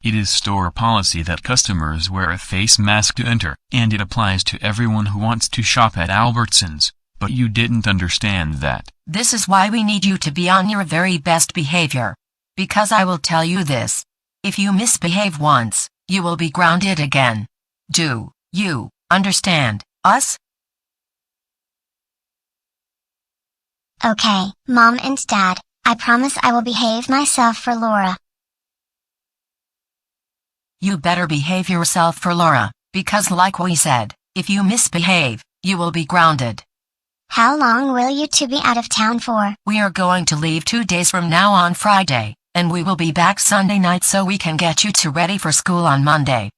It is store policy that customers wear a face mask to enter, and it applies to everyone who wants to shop at Albertsons, but you didn't understand that. This is why we need you to be on your very best behavior. Because I will tell you this. If you misbehave once, you will be grounded again. Do you understand us? Okay, Mom and Dad, I promise I will behave myself for Laura. You better behave yourself for Laura, because like we said, if you misbehave, you will be grounded. How long will you two be out of town for? We are going to leave 2 days from now on Friday, and we will be back Sunday night so we can get you two ready for school on Monday.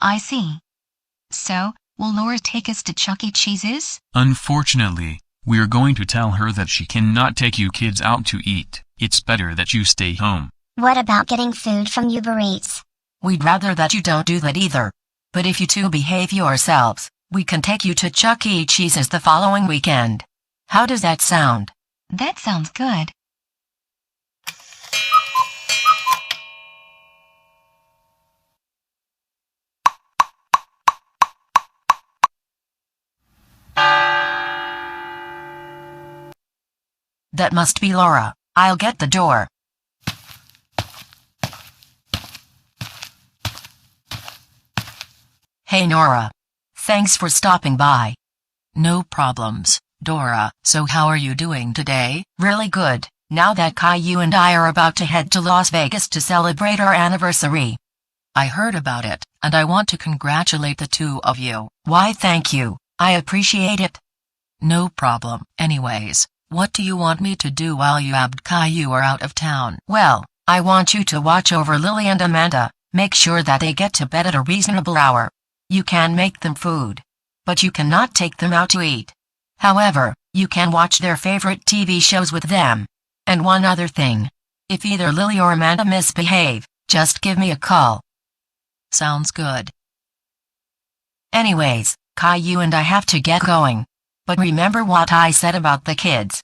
I see. So, will Laura take us to Chuck E. Cheese's? Unfortunately, we're going to tell her that she cannot take you kids out to eat. It's better that you stay home. What about getting food from Uber Eats? We'd rather that you don't do that either. But if you two behave yourselves, we can take you to Chuck E. Cheese's the following weekend. How does that sound? That sounds good. That must be Laura. I'll get the door. Hey Nora. Thanks for stopping by. No problems, Dora. So how are you doing today? Really good, now that Caillou and I are about to head to Las Vegas to celebrate our anniversary. I heard about it, and I want to congratulate the two of you. Why thank you, I appreciate it. No problem. Anyways, what do you want me to do while you and Caillou are out of town? Well, I want you to watch over Lily and Amanda, make sure that they get to bed at a reasonable hour. You can make them food, but you cannot take them out to eat. However, you can watch their favorite TV shows with them. And one other thing. If either Lily or Amanda misbehave, just give me a call. Sounds good. Anyways, Caillou and I have to get going. But remember what I said about the kids.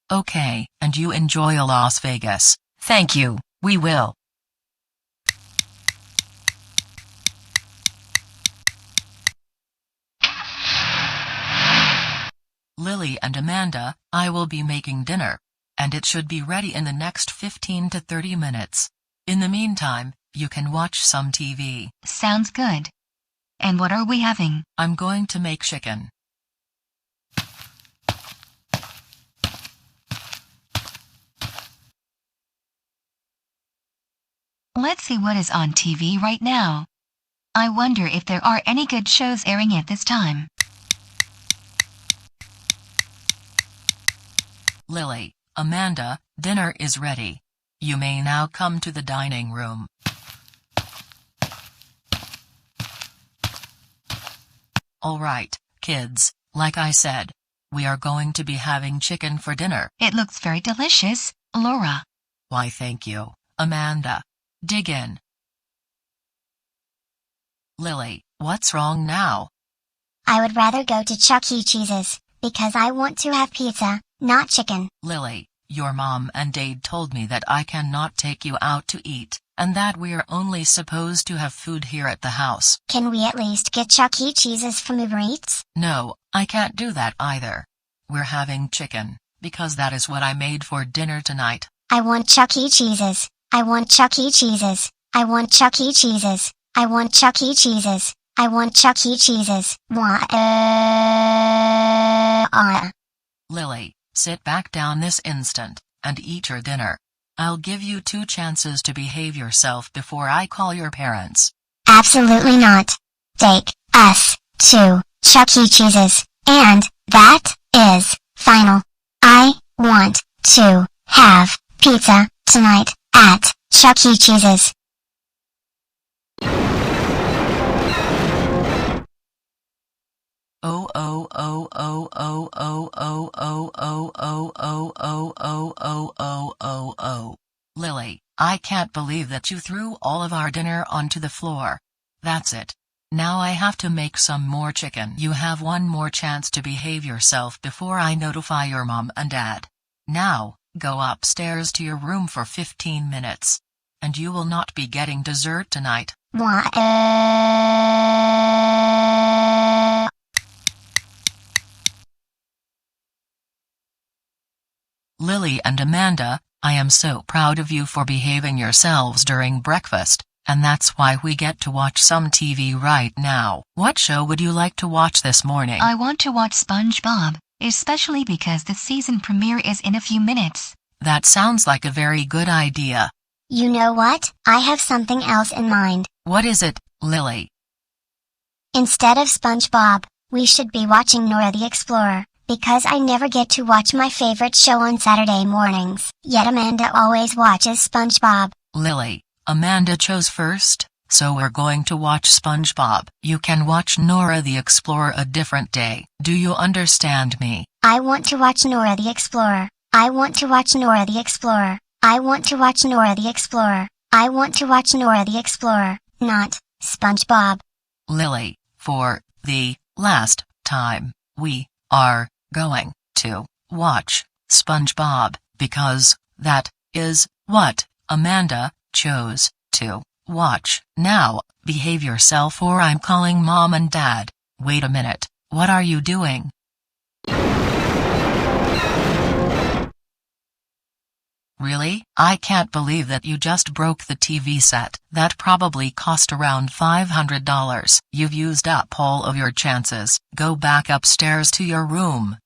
Okay, and you enjoy Las Vegas. Thank you, we will. Lily and Amanda, I will be making dinner. And it should be ready in the next 15 to 30 minutes. In the meantime, you can watch some TV. Sounds good. And what are we having? I'm going to make chicken. Let's see what is on TV right now. I wonder if there are any good shows airing at this time. Lily, Amanda, dinner is ready. You may now come to the dining room. All right, kids, like I said, we are going to be having chicken for dinner. It looks very delicious, Laura. Why, thank you, Amanda. Dig in. Lily, what's wrong now? I would rather go to Chuck E. Cheese's, because I want to have pizza, not chicken. Lily, your mom and dad told me that I cannot take you out to eat, and that we're only supposed to have food here at the house. Can we at least get Chuck E. Cheese's from Uber Eats? No, I can't do that either. We're having chicken, because that is what I made for dinner tonight. I want Chuck E. Cheese's. I want Chuck E. Cheese's. I want Chuck E. Cheese's. I want Chuck E. Cheese's. I want Chuck E. Cheese's. Lily, sit back down this instant, and eat your dinner. I'll give you 2 chances to behave yourself before I call your parents. Absolutely not. Take us to Chuck E. Cheese's, and that is final. I want to have pizza tonight at Chuck E. Cheese's. Oh oh oh oh oh oh oh oh oh oh oh oh oh oh oh oh. Lily, I can't believe that you threw all of our dinner onto the floor. That's it. Now I have to make some more chicken. You have one more chance to behave yourself before I notify your mom and dad. Now, go upstairs to your room for 15 minutes. And you will not be getting dessert tonight. Lily and Amanda, I am so proud of you for behaving yourselves during breakfast, and that's why we get to watch some TV right now. What show would you like to watch this morning? I want to watch SpongeBob, especially because the season premiere is in a few minutes. That sounds like a very good idea. You know what? I have something else in mind. What is it, Lily? Instead of SpongeBob, we should be watching Nora the Explorer, because I never get to watch my favorite show on Saturday mornings. Yet Amanda always watches SpongeBob. Lily, Amanda chose first, so we're going to watch SpongeBob. You can watch Nora the Explorer a different day. Do you understand me? I want to watch Nora the Explorer. I want to watch Nora the Explorer. I want to watch Nora the Explorer. I want to watch Nora the Explorer, not SpongeBob. Lily, for the last time, we are going to watch SpongeBob, because that is what Amanda chose to watch. Now, behave yourself or I'm calling Mom and Dad. Wait a minute, what are you doing? Really? I can't believe that you just broke the TV set. That probably cost around $500. You've used up all of your chances. Go back upstairs to your room.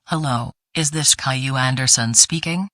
Hello, is this Caillou Anderson speaking?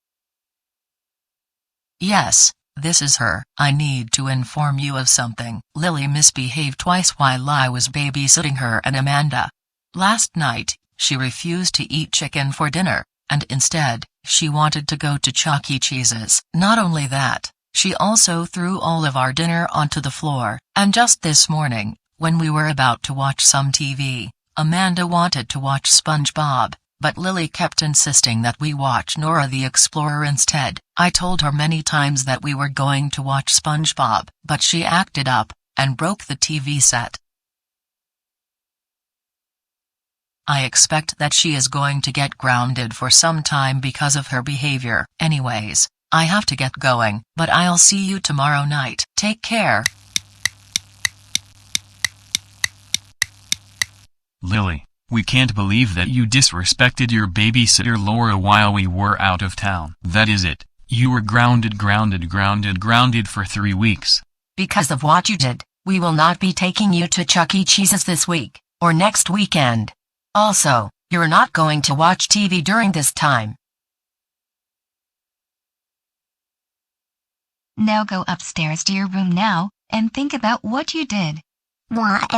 Yes. This is her. I need to inform you of something. Lily misbehaved twice while I was babysitting her and Amanda. Last night, she refused to eat chicken for dinner, and instead, she wanted to go to Chuck E. Cheese's. Not only that, she also threw all of our dinner onto the floor, and just this morning, when we were about to watch some TV, Amanda wanted to watch SpongeBob. But Lily kept insisting that we watch Nora the Explorer instead. I told her many times that we were going to watch SpongeBob, but she acted up, and broke the TV set. I expect that she is going to get grounded for some time because of her behavior. Anyways, I have to get going, but I'll see you tomorrow night. Take care. Lily, we can't believe that you disrespected your babysitter Laura while we were out of town. That is it. You were grounded for 3 weeks. Because of what you did, we will not be taking you to Chuck E. Cheese's this week, or next weekend. Also, you're not going to watch TV during this time. Now go upstairs to your room now, and think about what you did. What?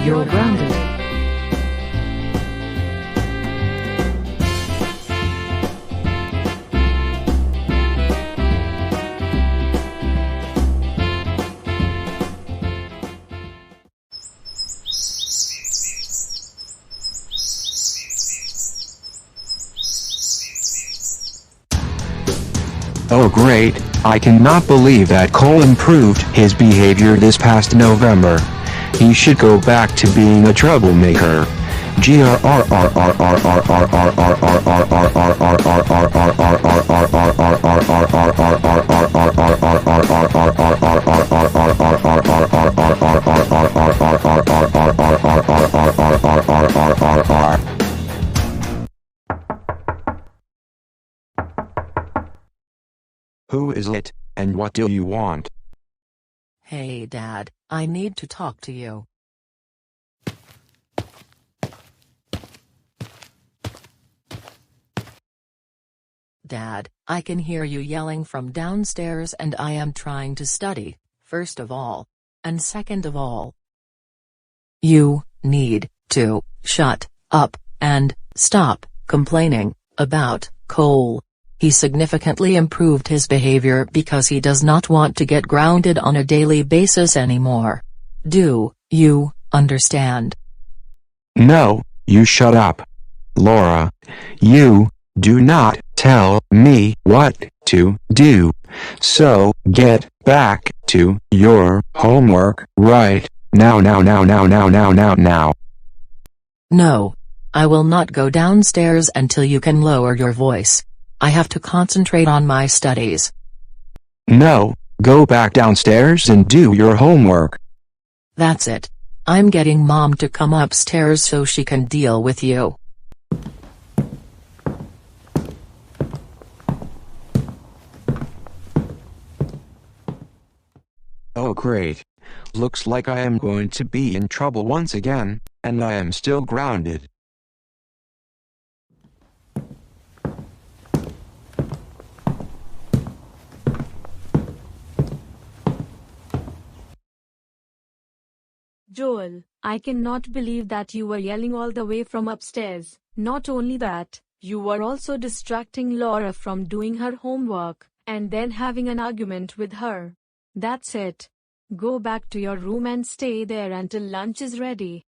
You're grounded. Oh great, I cannot believe that Cole improved his behavior this past November. He should go back to being a troublemaker. Who is it, and what do you want? Hey Dad, I need to talk to you. Dad, I can hear you yelling from downstairs and I am trying to study, first of all. And second of all, you need to shut up and stop complaining about Cole. He significantly improved his behavior because he does not want to get grounded on a daily basis anymore. Do you understand? No, you shut up. Laura, you do not tell me what to do. So get back to your homework right now. No. I will not go downstairs until you can lower your voice. I have to concentrate on my studies. No, go back downstairs and do your homework. That's it. I'm getting Mom to come upstairs so she can deal with you. Oh great. Looks like I am going to be in trouble once again, and I am still grounded. Joel, I cannot believe that you were yelling all the way from upstairs. Not only that, you were also distracting Laura from doing her homework, and then having an argument with her. That's it. Go back to your room and stay there until lunch is ready.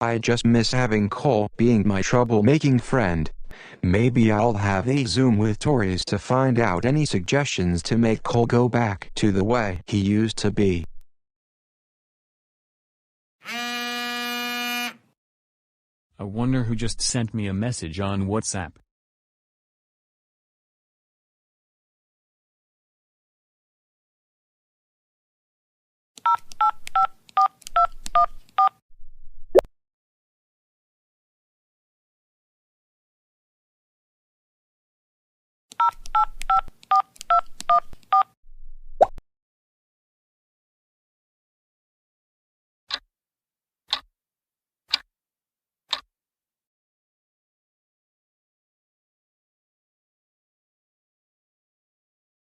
I just miss having Cole being my troublemaking friend. Maybe I'll have a Zoom with Torres to find out any suggestions to make Cole go back to the way he used to be. I wonder who just sent me a message on WhatsApp.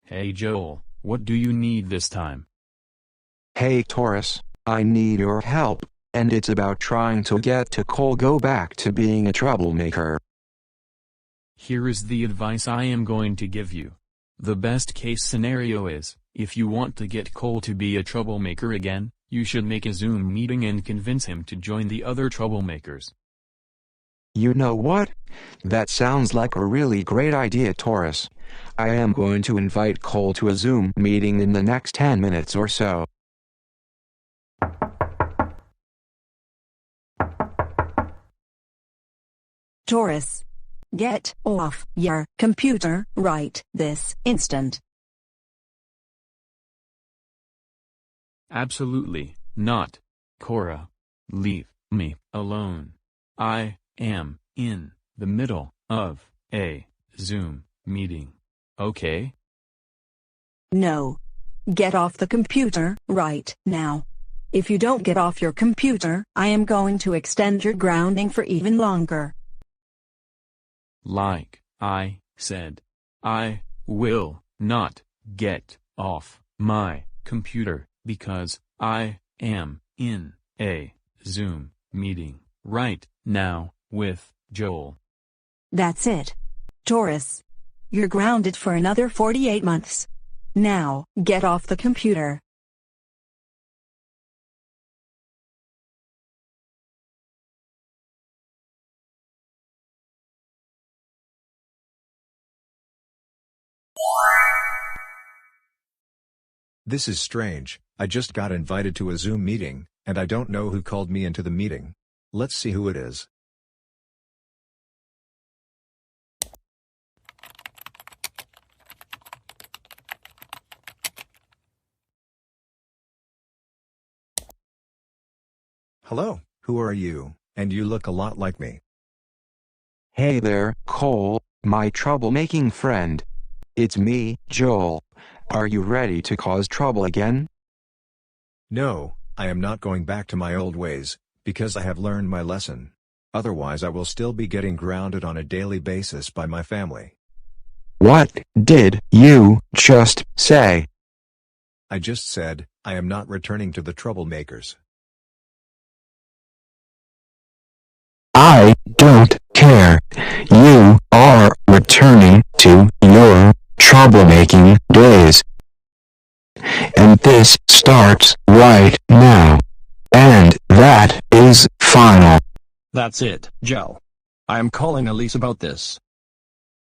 Hey Joel, what do you need this time? Hey Taurus, I need your help, and it's about trying to get to Cole go back to being a troublemaker. Here is the advice I am going to give you. The best case scenario is, if you want to get Cole to be a troublemaker again, you should make a Zoom meeting and convince him to join the other troublemakers. You know what? That sounds like a really great idea, Taurus. I am going to invite Cole to a Zoom meeting in the next 10 minutes or so. Taurus. Get off your computer right this instant. Absolutely not. Cora. Leave me alone. I am in the middle of a Zoom meeting. Okay? No. Get off the computer right now. If you don't get off your computer, I am going to extend your grounding for even longer. Like I said, I will not get off my computer because I am in a Zoom meeting right now with Joel. That's it. Taurus. You're grounded for another 48 months. Now, get off the computer. This is strange. I just got invited to a Zoom meeting, and I don't know who called me into the meeting. Let's see who it is. Hello, who are you? And you look a lot like me. Hey there, Cole, my troublemaking friend. It's me, Joel. Are you ready to cause trouble again? No, I am not going back to my old ways, because I have learned my lesson. Otherwise I will still be getting grounded on a daily basis by my family. What did you just say? I just said, I am not returning to the troublemakers. I don't care. You are returning to your troublemaking days. And this starts right now. And that is final. That's it, Joe. I am calling Elise about this.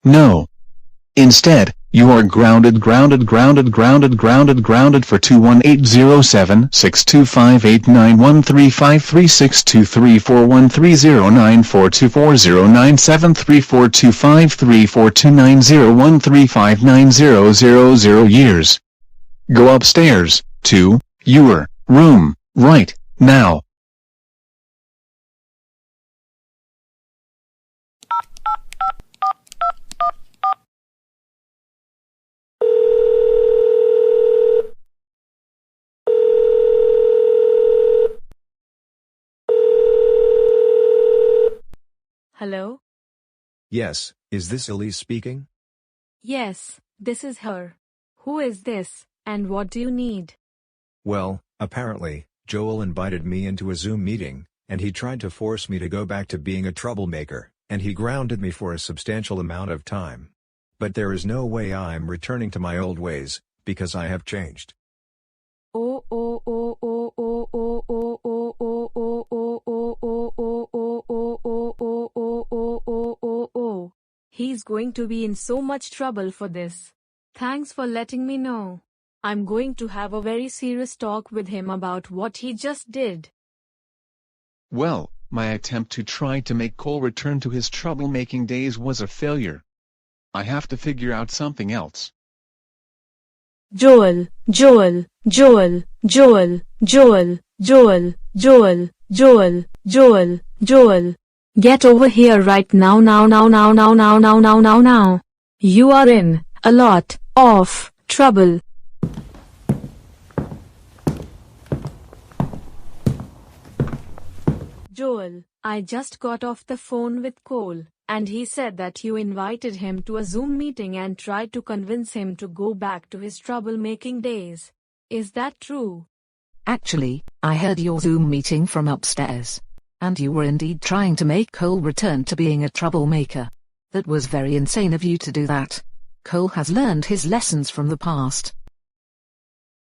No. Instead, you are grounded for 218076258913536234130942409734253429013590000 years. Go upstairs, to your room, right now. Hello? Yes, is this Elise speaking? Yes, this is her. Who is this, and what do you need? Well, apparently, Joel invited me into a Zoom meeting, and he tried to force me to go back to being a troublemaker, and he grounded me for a substantial amount of time. But there is no way I'm returning to my old ways, because I have changed. Oh. He's going to be in so much trouble for this. Thanks for letting me know. I'm going to have a very serious talk with him about what he just did. Well, my attempt to try to make Cole return to his troublemaking days was a failure. I have to figure out something else. Joel. Get over here right now. You are in a lot of trouble. Joel, I just got off the phone with Cole, and he said that you invited him to a Zoom meeting and tried to convince him to go back to his troublemaking days. Is that true? Actually, I heard your Zoom meeting from upstairs. And you were indeed trying to make Cole return to being a troublemaker. That was very insane of you to do that. Cole has learned his lessons from the past.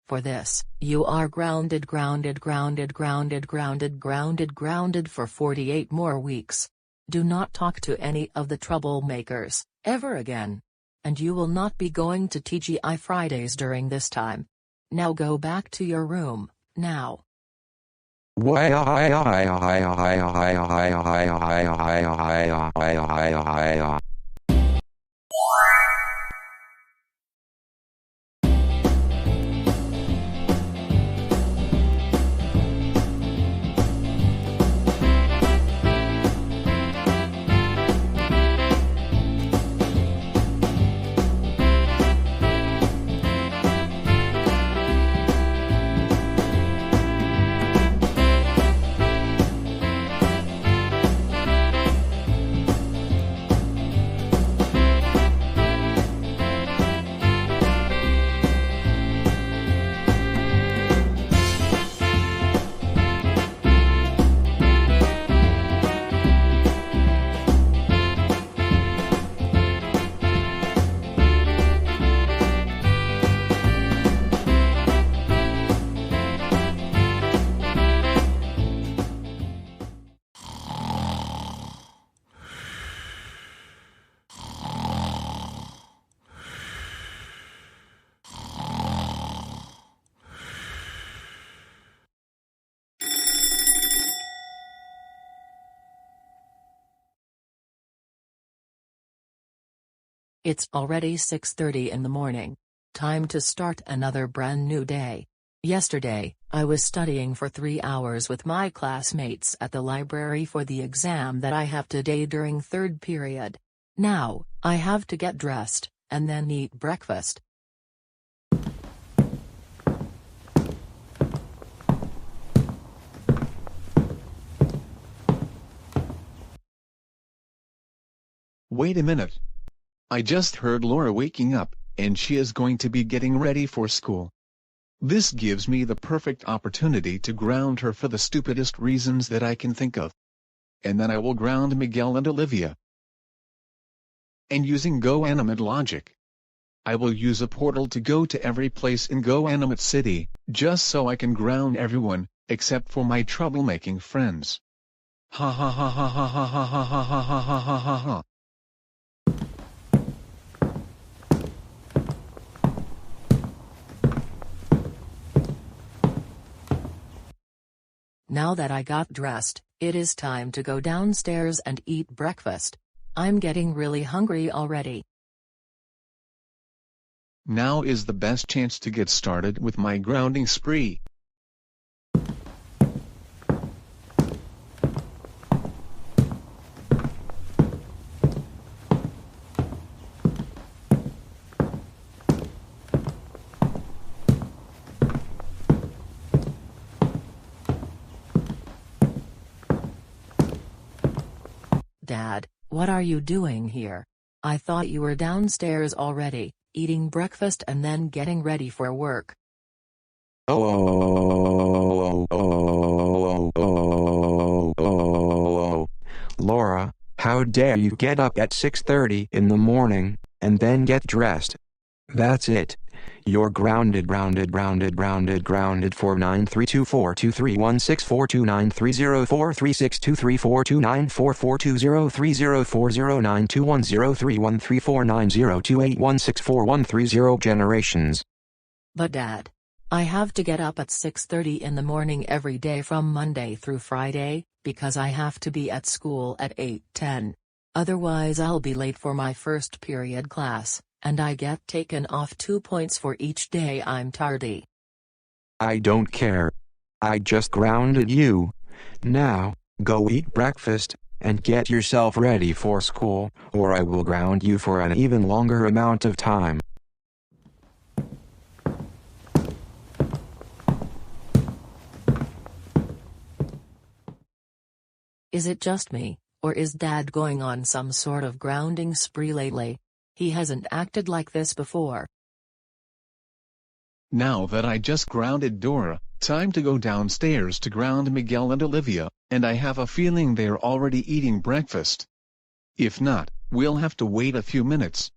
For this, you are grounded for 48 more weeks. Do not talk to any of the troublemakers, ever again. And you will not be going to TGI Fridays during this time. Now go back to your room, now. It's already 6:30 in the morning. Time to start another brand new day. Yesterday, I was studying for 3 hours with my classmates at the library for the exam that I have today during third period. Now, I have to get dressed, and then eat breakfast. Wait a minute. I just heard Laura waking up, and she is going to be getting ready for school. This gives me the perfect opportunity to ground her for the stupidest reasons that I can think of. And then I will ground Miguel and Olivia. And using GoAnimate logic, I will use a portal to go to every place in GoAnimate City, just so I can ground everyone, except for my troublemaking friends. Ha ha ha ha ha ha ha ha ha ha ha ha ha ha. Now that I got dressed, it is time to go downstairs and eat breakfast. I'm getting really hungry already. Now is the best chance to get started with my grounding spree. Dad, what are you doing here? I thought you were downstairs already, eating breakfast and then getting ready for work. Laura, how dare you get up at 6:30 in the morning, and then get dressed? That's it. You're grounded for 93243164293043049244009210313490281641302816413 generations. But Dad, I have to get up at 6:30 in the morning every day from Monday through Friday, because I have to be at school at 8:10. Otherwise I'll be late for my first period class, and I get taken off 2 points for each day I'm tardy. I don't care. I just grounded you. Now, go eat breakfast, and get yourself ready for school, or I will ground you for an even longer amount of time. Is it just me, or is Dad going on some sort of grounding spree lately? He hasn't acted like this before. Now that I just grounded Dora, time to go downstairs to ground Miguel and Olivia, and I have a feeling they're already eating breakfast. If not, we'll have to wait a few minutes.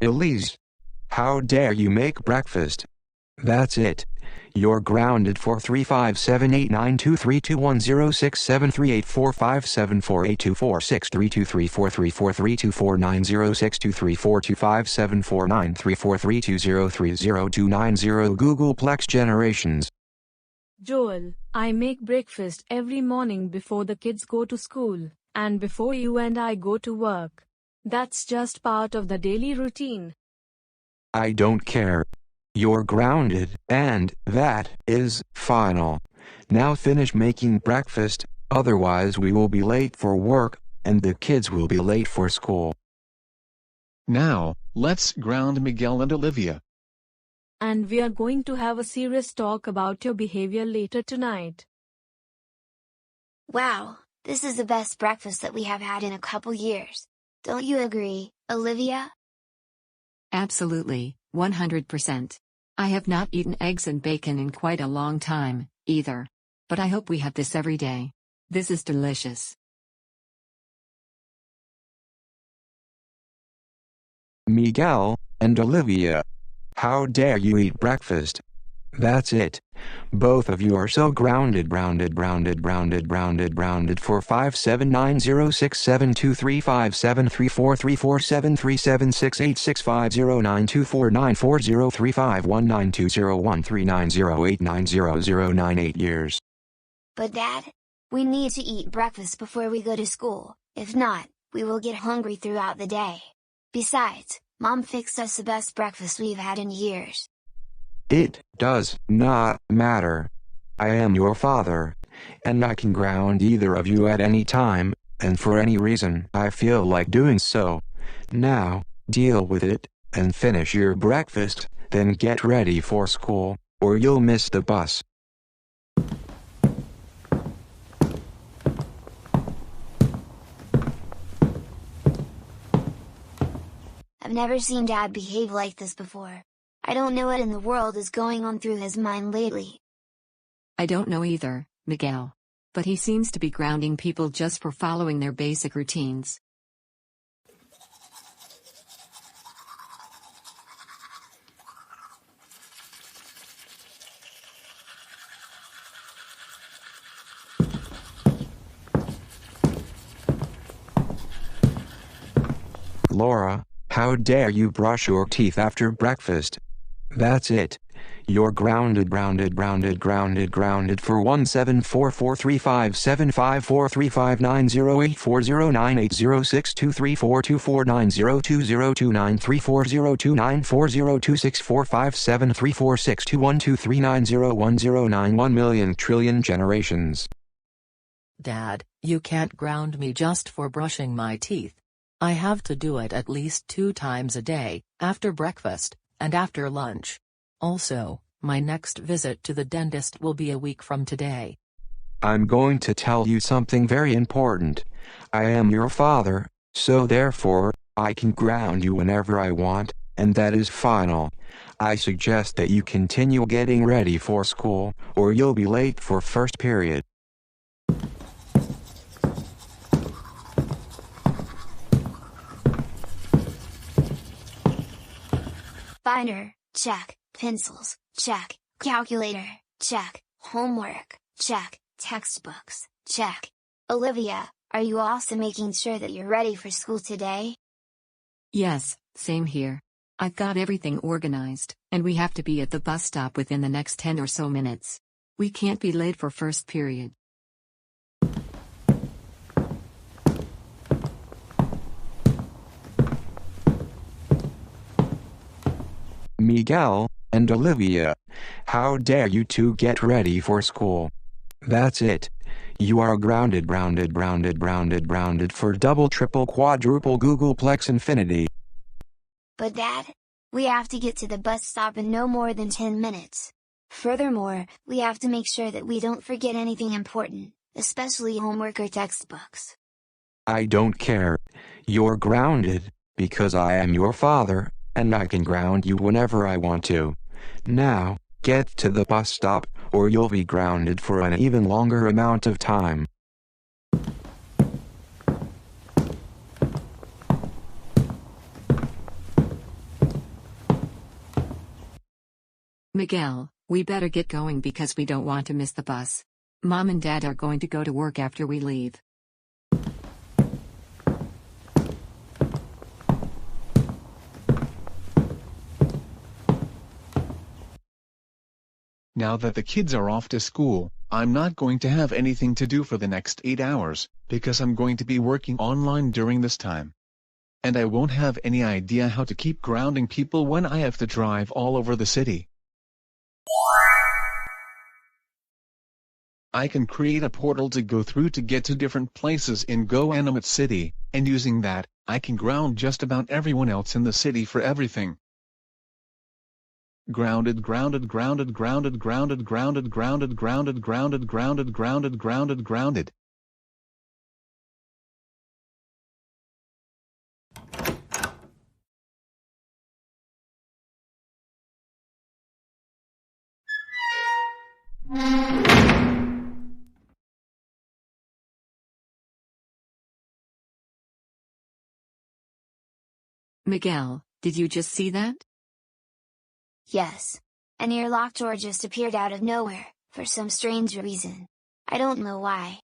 Elise, how dare you make breakfast? That's it. You're grounded for 35789232106738457482462342574934247493432030290 Googleplex Joel, I make breakfast every morning before the kids go to school, and before you and I go to work. That's just part of the daily routine. I don't care. You're grounded, and that is final. Now finish making breakfast, otherwise we will be late for work, and the kids will be late for school. Now, let's ground Miguel and Olivia. And we are going to have a serious talk about your behavior later tonight. Wow, this is the best breakfast that we have had in a couple years. Don't you agree, Olivia? Absolutely, 100%. I have not eaten eggs and bacon in quite a long time, either. But I hope we have this every day. This is delicious. Miguel and Olivia, how dare you eat breakfast? That's it. Both of you are so grounded for 5790672357347368729240351920139013900890098 years. But Dad, we need to eat breakfast before we go to school. If not, we will get hungry throughout the day. Besides, Mom fixed us the best breakfast we've had in years. It does not matter. I am your father, and I can ground either of you at any time, and for any reason I feel like doing so. Now, deal with it, and finish your breakfast, then get ready for school, or you'll miss the bus. I've never seen Dad behave like this before. I don't know what in the world is going on through his mind lately. I don't know either, Miguel. But he seems to be grounding people just for following their basic routines. Laura, how dare you brush your teeth after breakfast? That's it. You're grounded for 174457543590800293402940294040294064123901091 million Dad, you can't ground me just for brushing my teeth. I have to do it at least 2 times a day, after breakfast, and after lunch. Also, my next visit to the dentist will be a week from today. I'm going to tell you something very important. I am your father, so therefore, I can ground you whenever I want, and that is final. I suggest that you continue getting ready for school, or you'll be late for first period. Binder, check. Pencils, check. Calculator, check. Homework, check. Textbooks, check. Olivia, are you also making sure that you're ready for school today? Yes, same here. I've got everything organized, and we have to be at the bus stop within the next 10 or so minutes. We can't be late for first period. Miguel and Olivia, how dare you two get ready for school? That's it. You are grounded for double, triple, quadruple Googleplex infinity. But Dad, we have to get to the bus stop in no more than 10 minutes. Furthermore, we have to make sure that we don't forget anything important, especially homework or textbooks. I don't care. You're grounded, because I am your father, and I can ground you whenever I want to. Now, get to the bus stop, or you'll be grounded for an even longer amount of time. Miguel, we better get going because we don't want to miss the bus. Mom and Dad are going to go to work after we leave. Now that the kids are off to school, I'm not going to have anything to do for the next 8 hours, because I'm going to be working online during this time. And I won't have any idea how to keep grounding people when I have to drive all over the city. I can create a portal to go through to get to different places in GoAnimate City, and using that, I can ground just about everyone else in the city for everything. Grounded. Miguel, did you just see that? Yes. An airlock door just appeared out of nowhere, for some strange reason. I don't know why.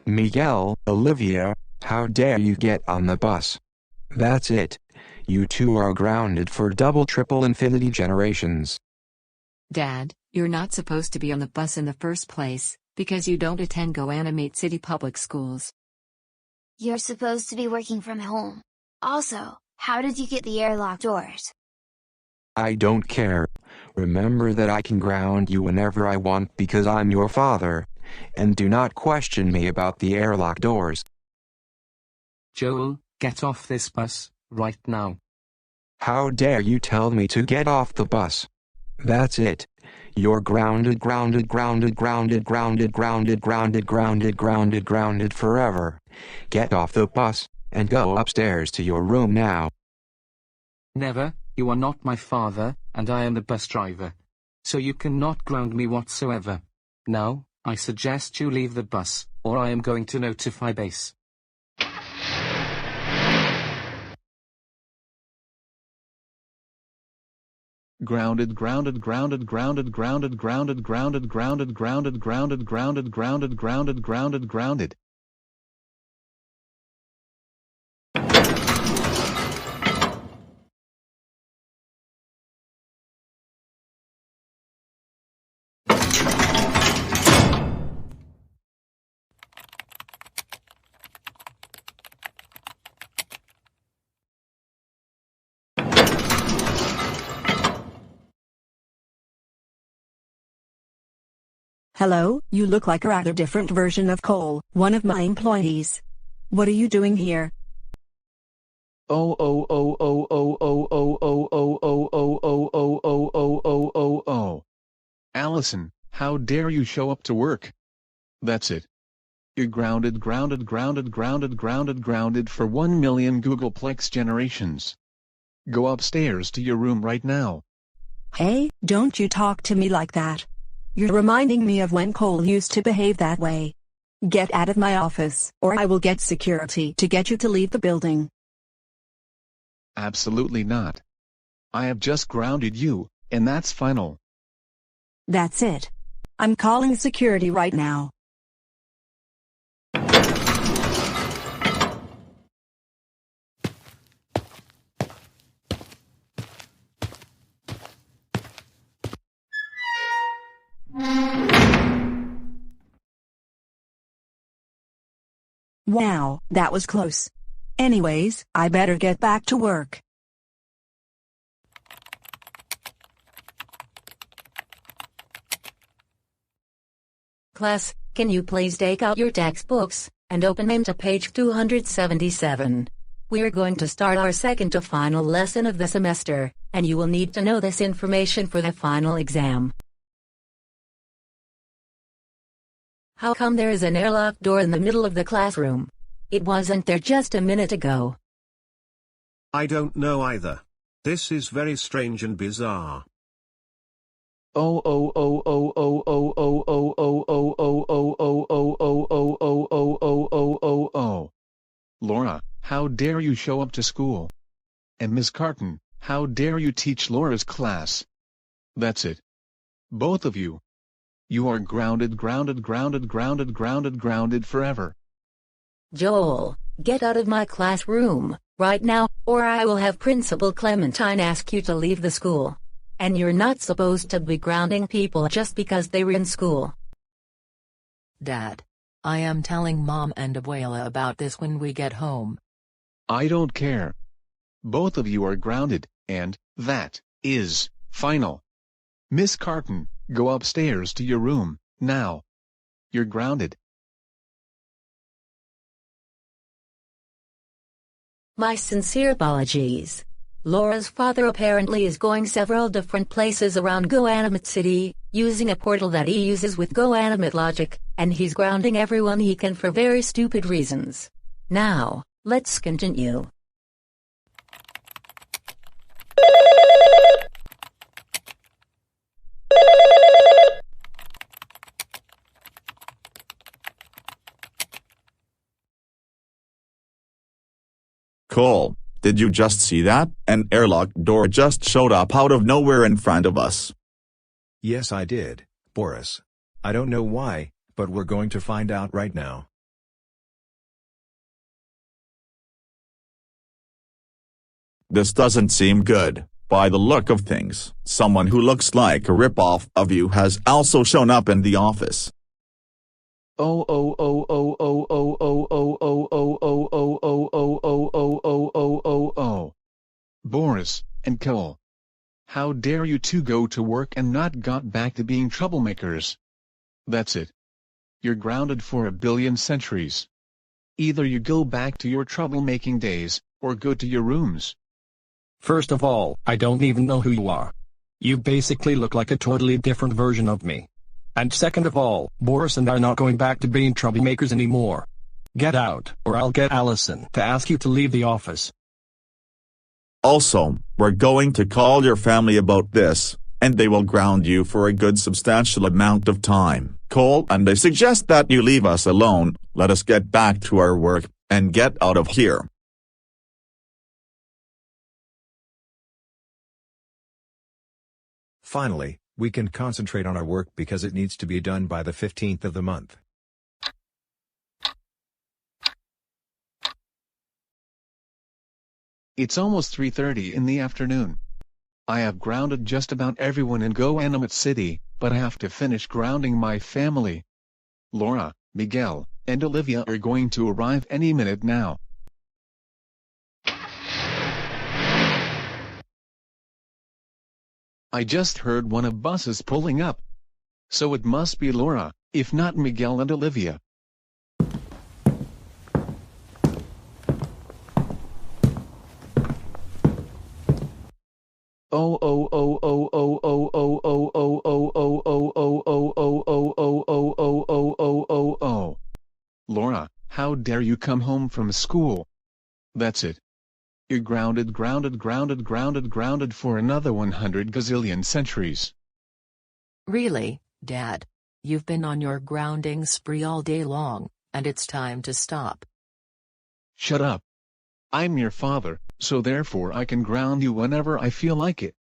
Miguel, Olivia, how dare you get on the bus? That's it. You two are grounded for double, triple, infinity generations. Dad, you're not supposed to be on the bus in the first place, because you don't attend GoAnimate City Public Schools. You're supposed to be working from home. Also, how did you get the airlock doors? I don't care. Remember that I can ground you whenever I want because I'm your father. And do not question me about the airlock doors. Joel, get off this bus, right now. How dare you tell me to get off the bus? That's it. You're grounded forever. Get off the bus, and go upstairs to your room now. Never, you are not my father, and I am the bus driver. So you cannot ground me whatsoever. Now, I suggest you leave the bus, or I am going to notify base. Grounded. Hello, you look like a rather different version of Cole, one of my employees. What are you doing here? Allison, how dare you show up to work? That's it. You're grounded for 1 million Googleplex generations. Go upstairs to your room right now. Hey, don't you talk to me like that. You're reminding me of when Cole used to behave that way. Get out of my office, or I will get security to get you to leave the building. Absolutely not. I have just grounded you, and that's final. That's it. I'm calling security right now. Wow, that was close. Anyways, I better get back to work. Class, can you please take out your textbooks and open them to page 277? We're going to start our second to final lesson of the semester, and you will need to know this information for the final exam. How come there is an airlock door in the middle of the classroom? It wasn't there just a minute ago. I don't know either. This is very strange and bizarre. Laura, how dare you show up to school? And Miss Carton, how dare you teach Laura's class? That's it. Both of you. You are grounded forever. Joel, get out of my classroom, right now, or I will have Principal Clementine ask you to leave the school. And you're not supposed to be grounding people just because they were in school. Dad. I am telling Mom and Abuela about this when we get home. I don't care. Both of you are grounded, and that is final. Miss Carton, go upstairs to your room, now. You're grounded. My sincere apologies. Laura's father apparently is going several different places around GoAnimate City, using a portal that he uses with GoAnimate logic, and he's grounding everyone he can for very stupid reasons. Now, let's continue. Cole, did you just see that? An airlock door just showed up out of nowhere in front of us. Yes, I did, Boris. I don't know why, but we're going to find out right now. This doesn't seem good. By the look of things, someone who looks like a ripoff of you has also shown up in the office. Boris and Cole. How dare you two go to work and not got back to being troublemakers? That's it. You're grounded for 1 billion centuries. Either you go back to your troublemaking days, or go to your rooms. First of all, I don't even know who you are. You basically look like a totally different version of me. And second of all, Boris and I are not going back to being troublemakers anymore. Get out, or I'll get Allison to ask you to leave the office. Also, we're going to call your family about this, and they will ground you for a good substantial amount of time. Cole, and I suggest that you leave us alone, let us get back to our work, and get out of here. Finally, we can concentrate on our work because it needs to be done by the 15th of the month. It's almost 3:30 in the afternoon. I have grounded just about everyone in GoAnimate City, but I have to finish grounding my family. Laura, Miguel, and Olivia are going to arrive any minute now. I just heard one of buses pulling up. So it must be Laura, if not Miguel and Olivia. Laura, how dare you come home from school? That's it. You're grounded for another 100 gazillion centuries. Really, Dad? You've been on your grounding spree all day long, and it's time to stop. Shut up. I'm your father, so therefore I can ground you whenever I feel like it.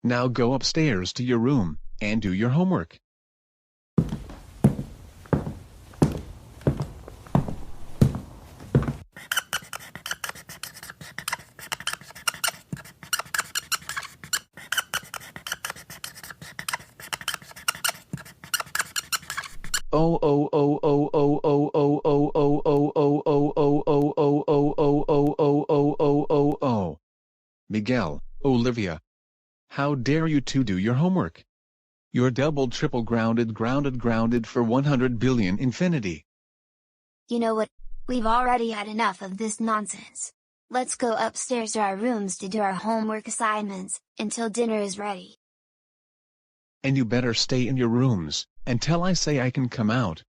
Now go upstairs to your room, and do your homework. Miguel, Olivia. How dare you two do your homework? You're double triple grounded for 100 billion infinity. You know what? We've already had enough of this nonsense. Let's go upstairs to our rooms to do our homework assignments, until dinner is ready. And you better stay in your rooms, until I say I can come out.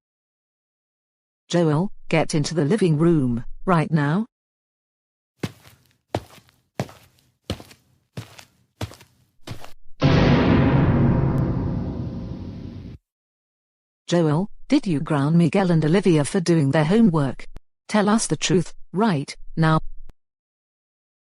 Joel, get into the living room, right now. Joel, did you ground Miguel and Olivia for doing their homework? Tell us the truth, right now.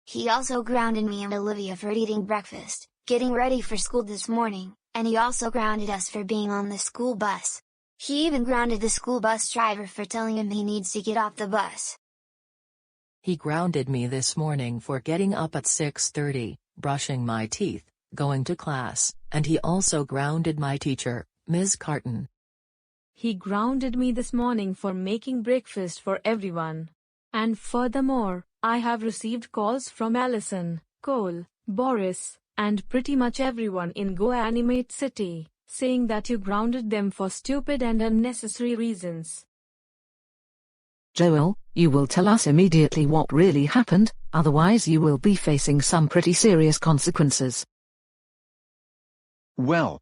He also grounded me and Olivia for eating breakfast, getting ready for school this morning, and he also grounded us for being on the school bus. He even grounded the school bus driver for telling him he needs to get off the bus. He grounded me this morning for getting up at 6:30, brushing my teeth, going to class, and he also grounded my teacher, Ms. Carton. He grounded me this morning for making breakfast for everyone. And furthermore, I have received calls from Allison, Cole, Boris, and pretty much everyone in GoAnimate City, saying that you grounded them for stupid and unnecessary reasons. Joel, you will tell us immediately what really happened, otherwise you will be facing some pretty serious consequences. Well,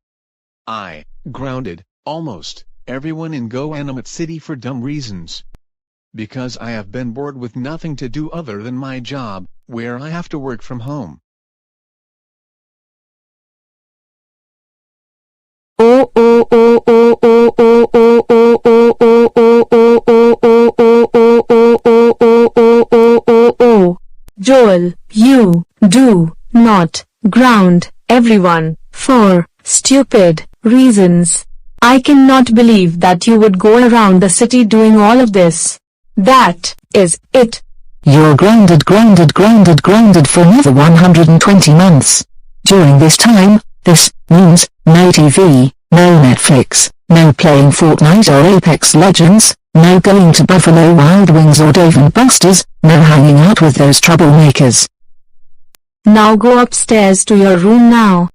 I grounded almost everyone in GoAnimate City for dumb reasons. Because I have been bored with nothing to do other than my job, where I have to work from home. Joel, you do not ground everyone for stupid reasons. I cannot believe that you would go around the city doing all of this. That is it. You're grounded for another 120 months. During this time, this means no TV, no Netflix, no playing Fortnite or Apex Legends, no going to Buffalo Wild Wings or Dave & Buster's, no hanging out with those troublemakers. Now go upstairs to your room now.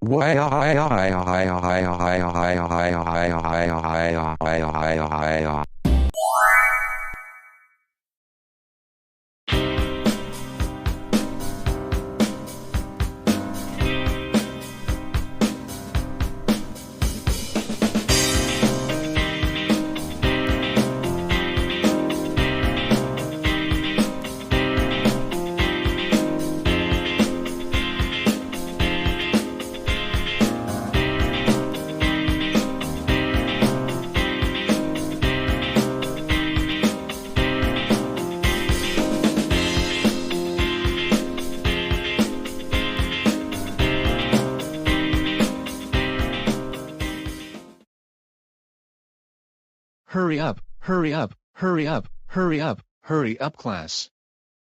Hurry up, hurry up, hurry up, hurry up, hurry up class.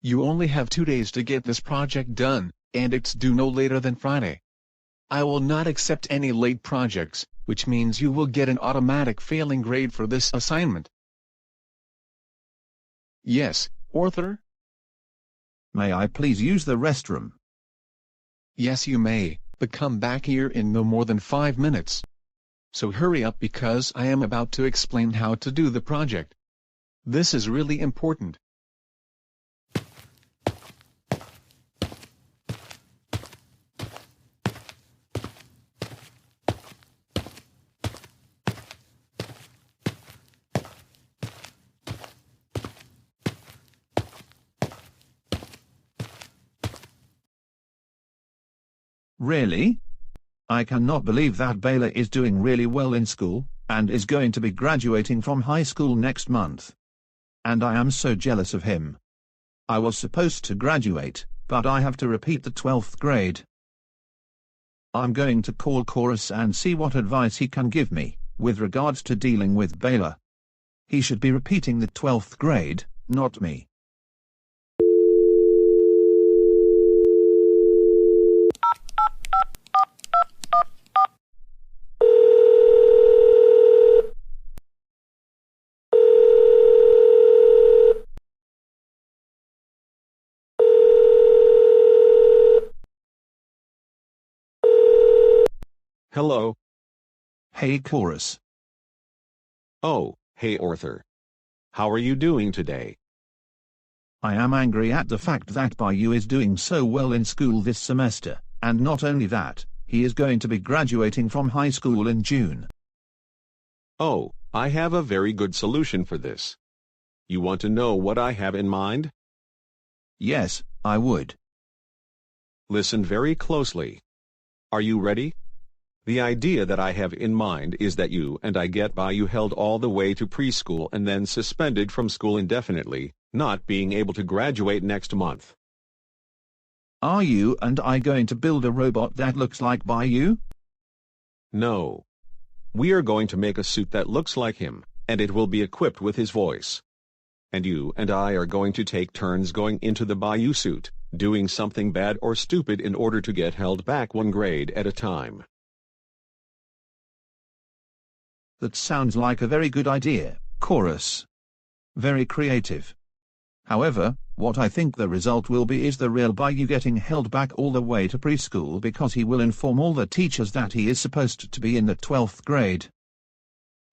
You only have 2 days to get this project done, and it's due no later than Friday. I will not accept any late projects, which means you will get an automatic failing grade for this assignment. Yes, Arthur? May I please use the restroom? Yes you may, but come back here in no more than 5 minutes. So hurry up because I am about to explain how to do the project. This is really important. Really? I cannot believe that Baylor is doing really well in school, and is going to be graduating from high school next month. And I am so jealous of him. I was supposed to graduate, but I have to repeat the 12th grade. I'm going to call Chorus and see what advice he can give me, with regards to dealing with Baylor. He should be repeating the 12th grade, not me. Hello. Hey Chorus. Oh, hey Arthur. How are you doing today? I am angry at the fact that Bayou is doing so well in school this semester, and not only that, he is going to be graduating from high school in June. Oh, I have a very good solution for this. You want to know what I have in mind? Yes, I would. Listen very closely. Are you ready? The idea that I have in mind is that you and I get Bayou held all the way to preschool and then suspended from school indefinitely, not being able to graduate next month. Are you and I going to build a robot that looks like Bayou? No. We are going to make a suit that looks like him, and it will be equipped with his voice. And you and I are going to take turns going into the Bayou suit, doing something bad or stupid in order to get held back one grade at a time. That sounds like a very good idea, Chorus. Very creative. However, what I think the result will be is the real Bayou getting held back all the way to preschool because he will inform all the teachers that he is supposed to be in the 12th grade.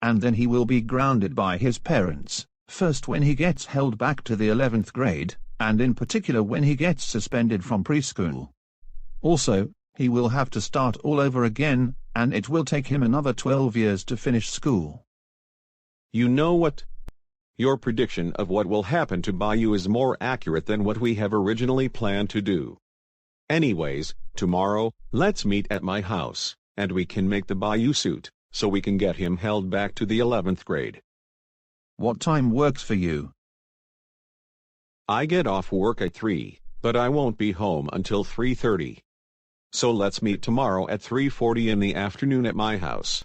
And then he will be grounded by his parents, first when he gets held back to the 11th grade, and in particular when he gets suspended from preschool. Also, he will have to start all over again, and it will take him another 12 years to finish school. You know what? Your prediction of what will happen to Bayou is more accurate than what we have originally planned to do. Anyways, tomorrow, let's meet at my house, and we can make the Bayou suit, so we can get him held back to the 11th grade. What time works for you? I get off work at 3, but I won't be home until 3:30. So let's meet tomorrow at 3:40 in the afternoon at my house.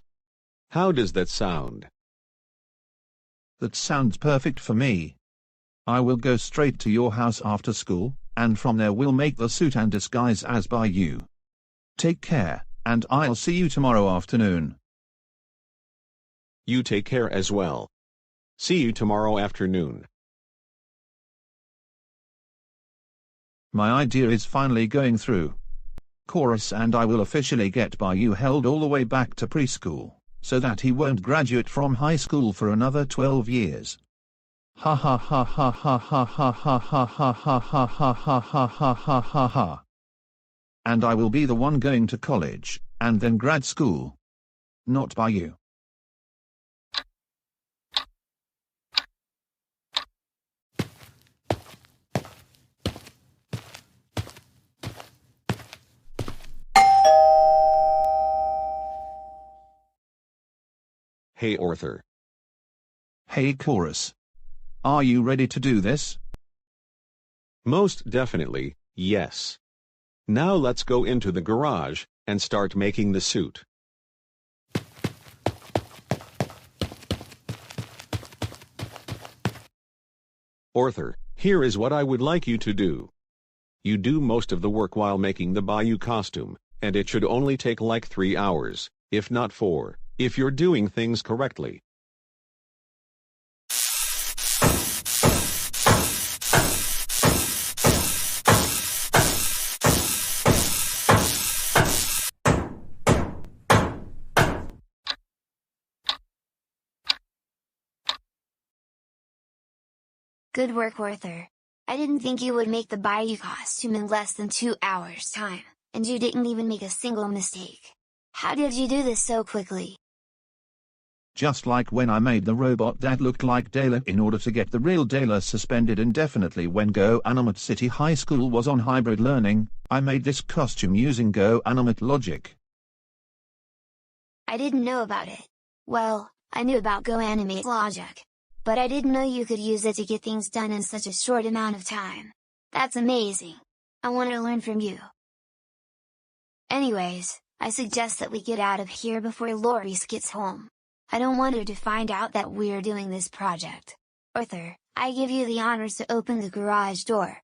How does that sound? That sounds perfect for me. I will go straight to your house after school, and from there we'll make the suit and disguise as Bayou. Take care, and I'll see you tomorrow afternoon. You take care as well. See you tomorrow afternoon. My idea is finally going through. Chorus and I will officially get Bayou held all the way back to preschool, so that he won't graduate from high school for another 12 years. Ha ha ha ha ha ha ha ha ha ha ha ha ha ha ha ha ha ha ha. And I will be the one going to college, and then grad school. Not Bayou. Hey Arthur. Hey Chorus. Are you ready to do this? Most definitely, yes. Now let's go into the garage and start making the suit. Arthur, here is what I would like you to do. You do most of the work while making the Bayou costume, and it should only take like 3 hours, if not 4. If you're doing things correctly. Good work, Arthur. I didn't think you would make the Bayou costume in less than 2 hours' time, and you didn't even make a single mistake. How did you do this so quickly? Just like when I made the robot that looked like Dayla in order to get the real Dayla suspended indefinitely when GoAnimate City High School was on hybrid learning, I made this costume using GoAnimate logic. I didn't know about it. Well, I knew about GoAnimate logic. But I didn't know you could use it to get things done in such a short amount of time. That's amazing. I want to learn from you. Anyways, I suggest that we get out of here before Loris gets home. I don't want her to find out that we're doing this project. Arthur, I give you the honors to open the garage door.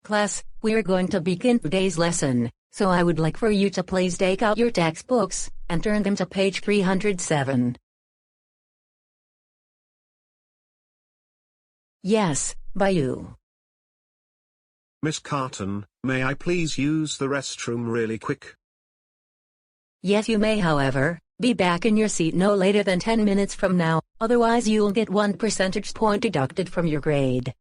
Class, we're going to begin today's lesson, so I would like for you to please take out your textbooks and turn them to page 307. Yes, Bayou. Miss Carton, may I please use the restroom really quick? Yes, you may. However, be back in your seat no later than 10 minutes from now, otherwise you'll get 1 percentage point deducted from your grade.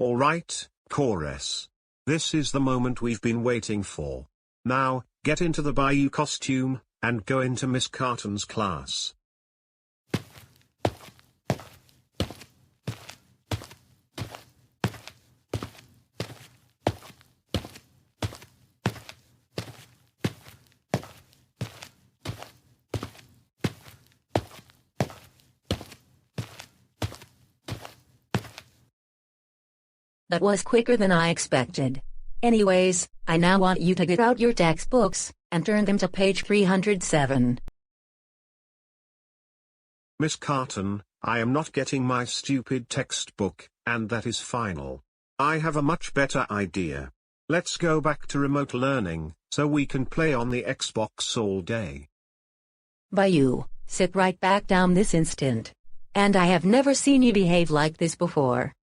All right, chorus. This is the moment we've been waiting for. Now, get into the Bayou costume, and go into Miss Carton's class. That was quicker than I expected. Anyways, I now want you to get out your textbooks and turn them to page 307. Miss Carton, I am not getting my stupid textbook, and that is final. I have a much better idea. Let's go back to remote learning, so we can play on the Xbox all day. Bayou, sit right back down this instant. And I have never seen you behave like this before.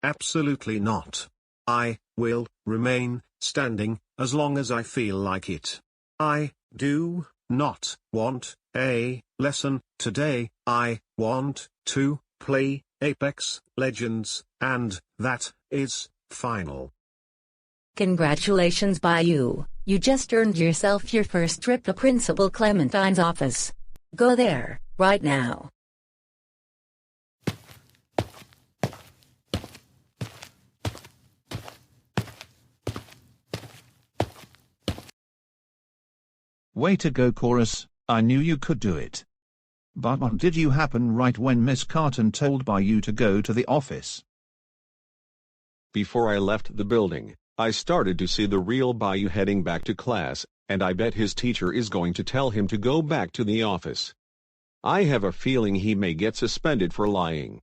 Absolutely not. I will remain standing as long as I feel like it. I do not want a lesson today. I want to play Apex Legends, and that is final. Congratulations, Bayou. You just earned yourself your first trip to Principal Clementine's office. Go there, right now. Way to go, chorus. I knew you could do it. But what did you happen right when Miss Carton told Bayou to go to the office? Before I left the building, I started to see the real Bayou heading back to class, and I bet his teacher is going to tell him to go back to the office. I have a feeling he may get suspended for lying.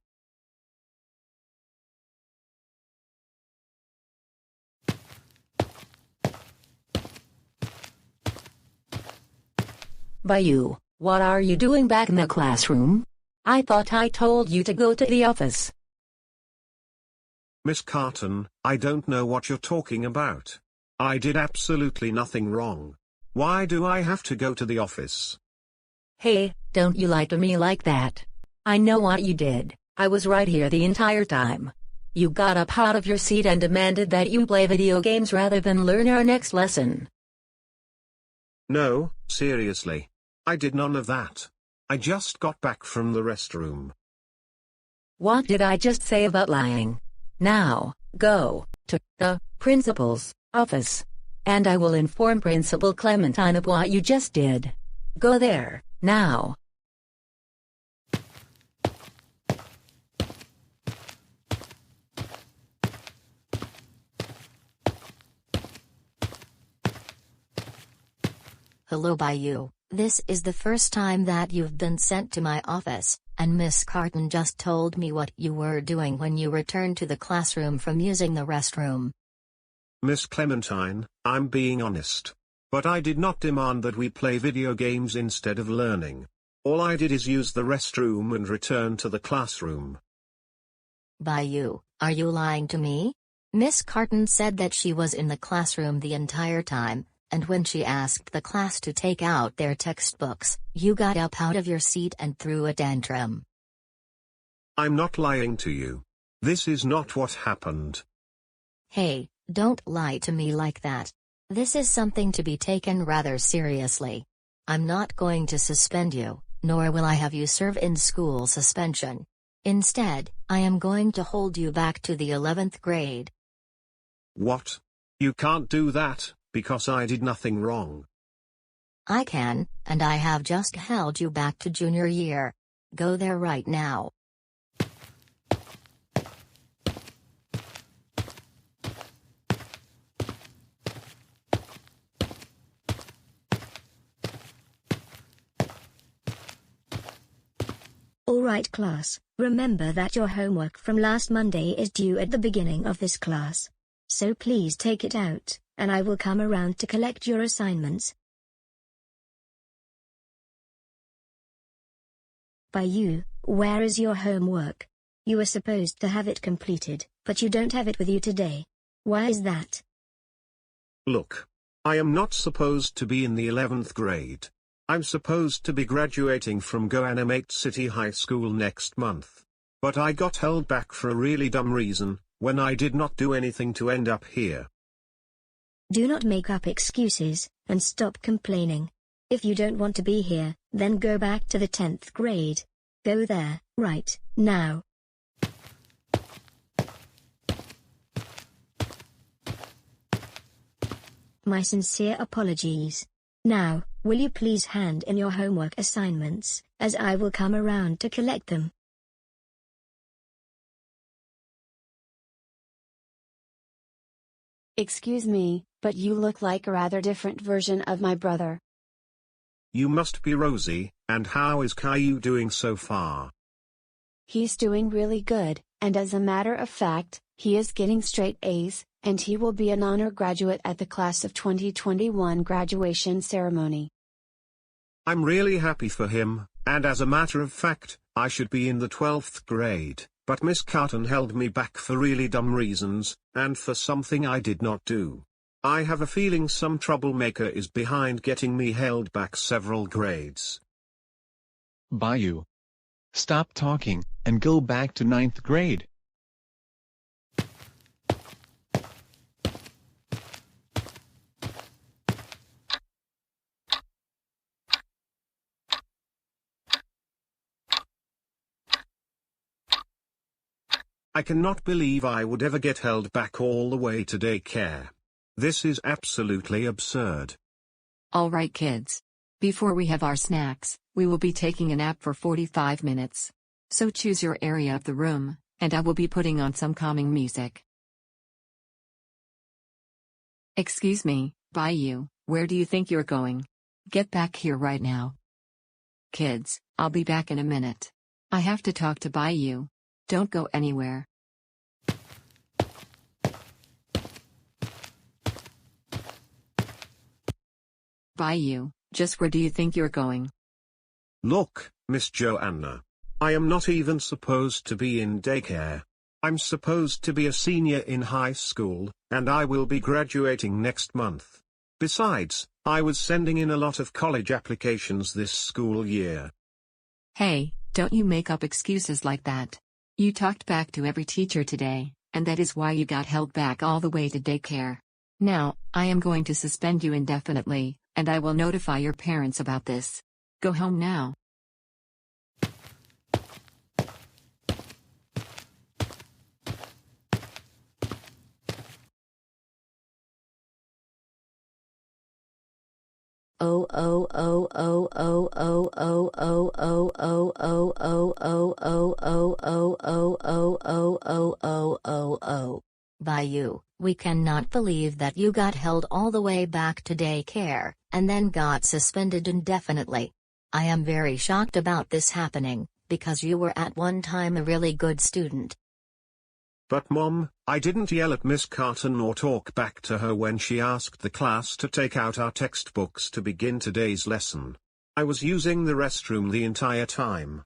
Bayou, what are you doing back in the classroom? I thought I told you to go to the office. Miss Carton, I don't know what you're talking about. I did absolutely nothing wrong. Why do I have to go to the office? Hey, don't you lie to me like that. I know what you did. I was right here the entire time. You got up out of your seat and demanded that you play video games rather than learn our next lesson. No, seriously. I did none of that. I just got back from the restroom. What did I just say about lying? Now, go to the principal's office, and I will inform Principal Clementine of what you just did. Go there, now. Hello, Bayou. This is the first time that you've been sent to my office, and Miss Carton just told me what you were doing when you returned to the classroom from using the restroom. Miss Clementine, I'm being honest. But I did not demand that we play video games instead of learning. All I did is use the restroom and return to the classroom. Bayou, are you lying to me? Miss Carton said that she was in the classroom the entire time, and when she asked the class to take out their textbooks, you got up out of your seat and threw a tantrum. I'm not lying to you. This is not what happened. Hey, don't lie to me like that. This is something to be taken rather seriously. I'm not going to suspend you, nor will I have you serve in-school suspension. Instead, I am going to hold you back to the 11th grade. What? You can't do that, because I did nothing wrong. I can, and I have just held you back to junior year. Go there right now. Alright class, remember that your homework from last Monday is due at the beginning of this class. So please take it out, and I will come around to collect your assignments. By you, where is your homework? You were supposed to have it completed, but you don't have it with you today. Why is that? Look. I am not supposed to be in the 11th grade. I'm supposed to be graduating from GoAnimate City High School next month. But I got held back for a really dumb reason, when I did not do anything to end up here. Do not make up excuses, and stop complaining. If you don't want to be here, then go back to the 10th grade. Go there, right, now. My sincere apologies. Now, will you please hand in your homework assignments, as I will come around to collect them. Excuse me, but you look like a rather different version of my brother. You must be Rosie, and how is Caillou doing so far? He's doing really good, and as a matter of fact, he is getting straight A's, and he will be an honor graduate at the class of 2021 graduation ceremony. I'm really happy for him, and as a matter of fact, I should be in the 12th grade, but Miss Carton held me back for really dumb reasons, and for something I did not do. I have a feeling some troublemaker is behind getting me held back several grades. Bayou. Stop talking, and go back to 9th grade. I cannot believe I would ever get held back all the way to daycare. This is absolutely absurd. Alright kids. Before we have our snacks, we will be taking a nap for 45 minutes. So choose your area of the room, and I will be putting on some calming music. Excuse me, Bayou, where do you think you're going? Get back here right now. Kids, I'll be back in a minute. I have to talk to Bayou. Don't go anywhere. Bayou, just where do you think you're going? Look, Miss Joanna. I am not even supposed to be in daycare. I'm supposed to be a senior in high school, and I will be graduating next month. Besides, I was sending in a lot of college applications this school year. Hey, don't you make up excuses like that. You talked back to every teacher today, and that is why you got held back all the way to daycare. Now, I am going to suspend you indefinitely, and I will notify your parents about this. Go home now. Oh oh oh oh oh oh oh oh oh oh oh oh oh oh oh oh oh oh. Bayou, we cannot believe that you got held all the way back to daycare, and then got suspended indefinitely. I am very shocked about this happening, because you were at one time a really good student. But Mom, I didn't yell at Miss Carton or talk back to her when she asked the class to take out our textbooks to begin today's lesson. I was using the restroom the entire time.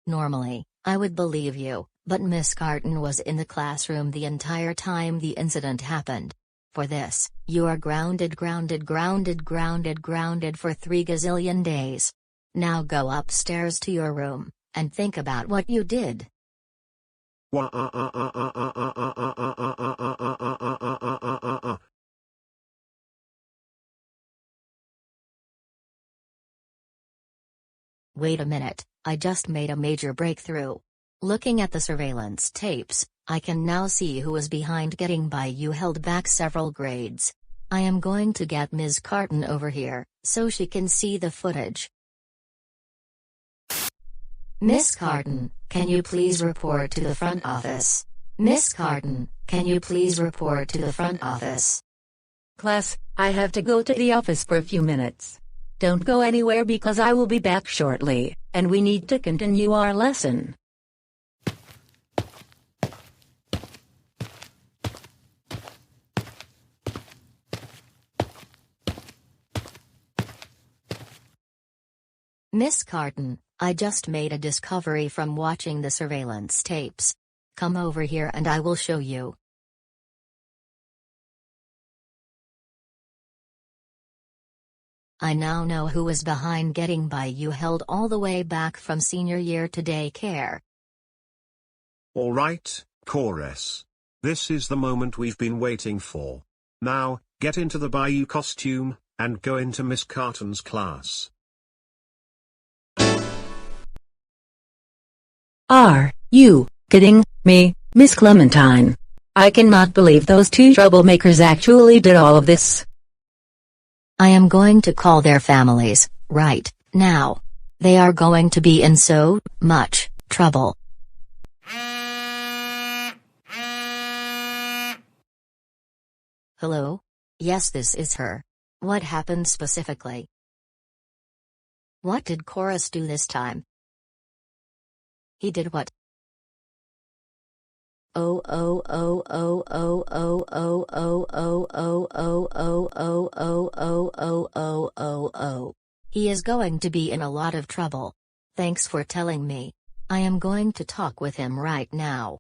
Normally, I would believe you, but Miss Carton was in the classroom the entire time the incident happened. For this, you are grounded for 3 gazillion days. Now go upstairs to your room, and think about what you did. Wait a minute, I just made a major breakthrough. Looking at the surveillance tapes, I can now see who was behind getting Bayou held back several grades. I am going to get Ms. Carton over here, so she can see the footage. Miss Carton, can you please report to the front office? Miss Carton, can you please report to the front office? Class, I have to go to the office for a few minutes. don't go anywhere because I will be back shortly, and we need to continue our lesson. Miss Carton, I just made a discovery from watching the surveillance tapes. Come over here and I will show you. I now know who was behind getting by you held all the way back from senior year to daycare. All right, chorus. This is the moment we've been waiting for. Now, get into the Bayou costume, and go into Miss Carton's class. Are you kidding me, Miss Clementine? I cannot believe those two troublemakers actually did all of this. I am going to call their families, right now. They are going to be in so much trouble. Hello? Yes, this is her. What happened specifically? What did Chorus do this time? He did what? Oh oh oh oh oh oh oh oh oh oh oh oh oh oh oh oh oh oh. He is going to be in a lot of trouble. Thanks for telling me. I am going to talk with him right now.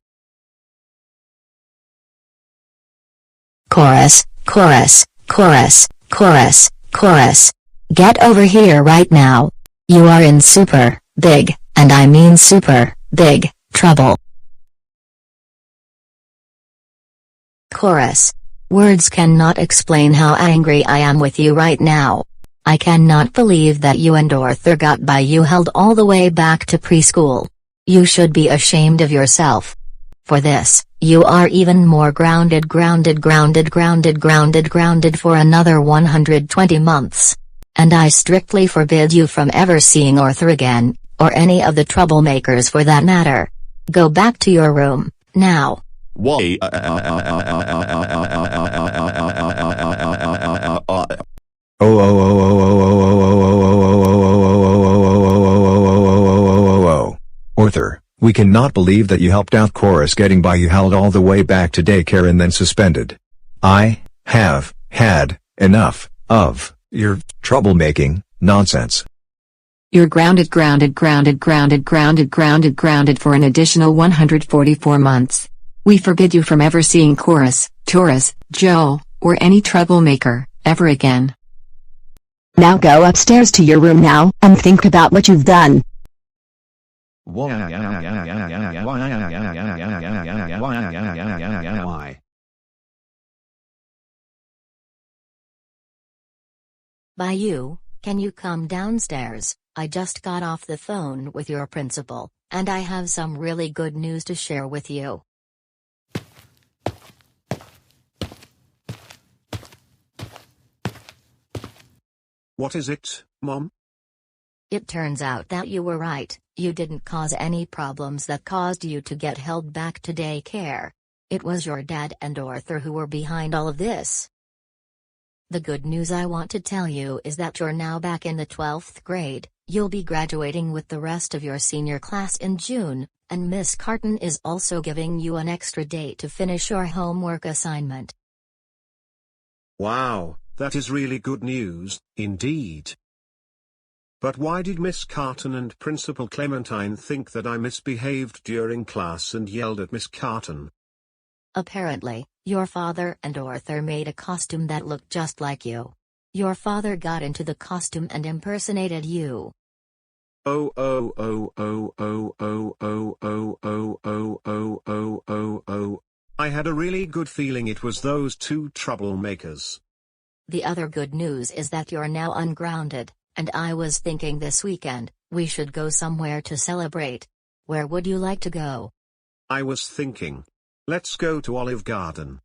Chorus, chorus, chorus, chorus, chorus. Get over here right now. You are in super big, and I mean super big, trouble. Chorus. Words cannot explain how angry I am with you right now. I cannot believe that you and Arthur got by you held all the way back to preschool. You should be ashamed of yourself. For this, you are even more grounded for another 120 months. And I strictly forbid you from ever seeing Arthur again, or any of the troublemakers for that matter. Go back to your room, now. Why? Arthur, we cannot believe that you helped out Chorus getting by you held all the way back to daycare and then suspended. I have had enough of your troublemaking nonsense. You're grounded for an additional 144 months. We forbid you from ever seeing Chorus, Taurus, Joe, or any troublemaker, ever again. Now go upstairs to your room now, and think about what you've done. Why? Bayou, can you come downstairs? I just got off the phone with your principal, and I have some really good news to share with you. What is it, Mom? It turns out that you were right, you didn't cause any problems that caused you to get held back to daycare. It was your dad and Arthur who were behind all of this. The good news I want to tell you is that you're now back in the 12th grade, you'll be graduating with the rest of your senior class in June, and Miss Carton is also giving you an extra day to finish your homework assignment. Wow, that is really good news, indeed. But why did Miss Carton and Principal Clementine think that I misbehaved during class and yelled at Miss Carton? Apparently, your father and Arthur made a costume that looked just like you. Your father got into the costume and impersonated you. Oh. I had a really good feeling it was those two troublemakers. The other good news is that you're now ungrounded, and I was thinking this weekend, we should go somewhere to celebrate. Where would you like to go? I was thinking, let's go to Olive Garden.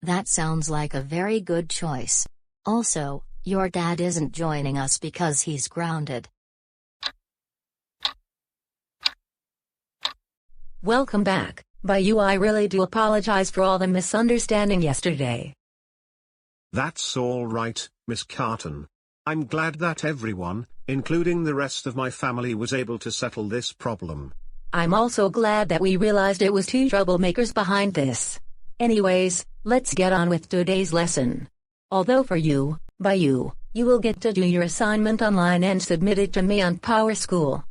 That sounds like a very good choice. Also, your dad isn't joining us because he's grounded. Welcome back, Bayou. I really do apologize for all the misunderstanding yesterday. That's all right, Miss Carton. I'm glad that everyone, including the rest of my family, was able to settle this problem. I'm also glad that we realized it was two troublemakers behind this. Anyways, let's get on with today's lesson. Although for you, by you will get to do your assignment online and submit it to me on PowerSchool.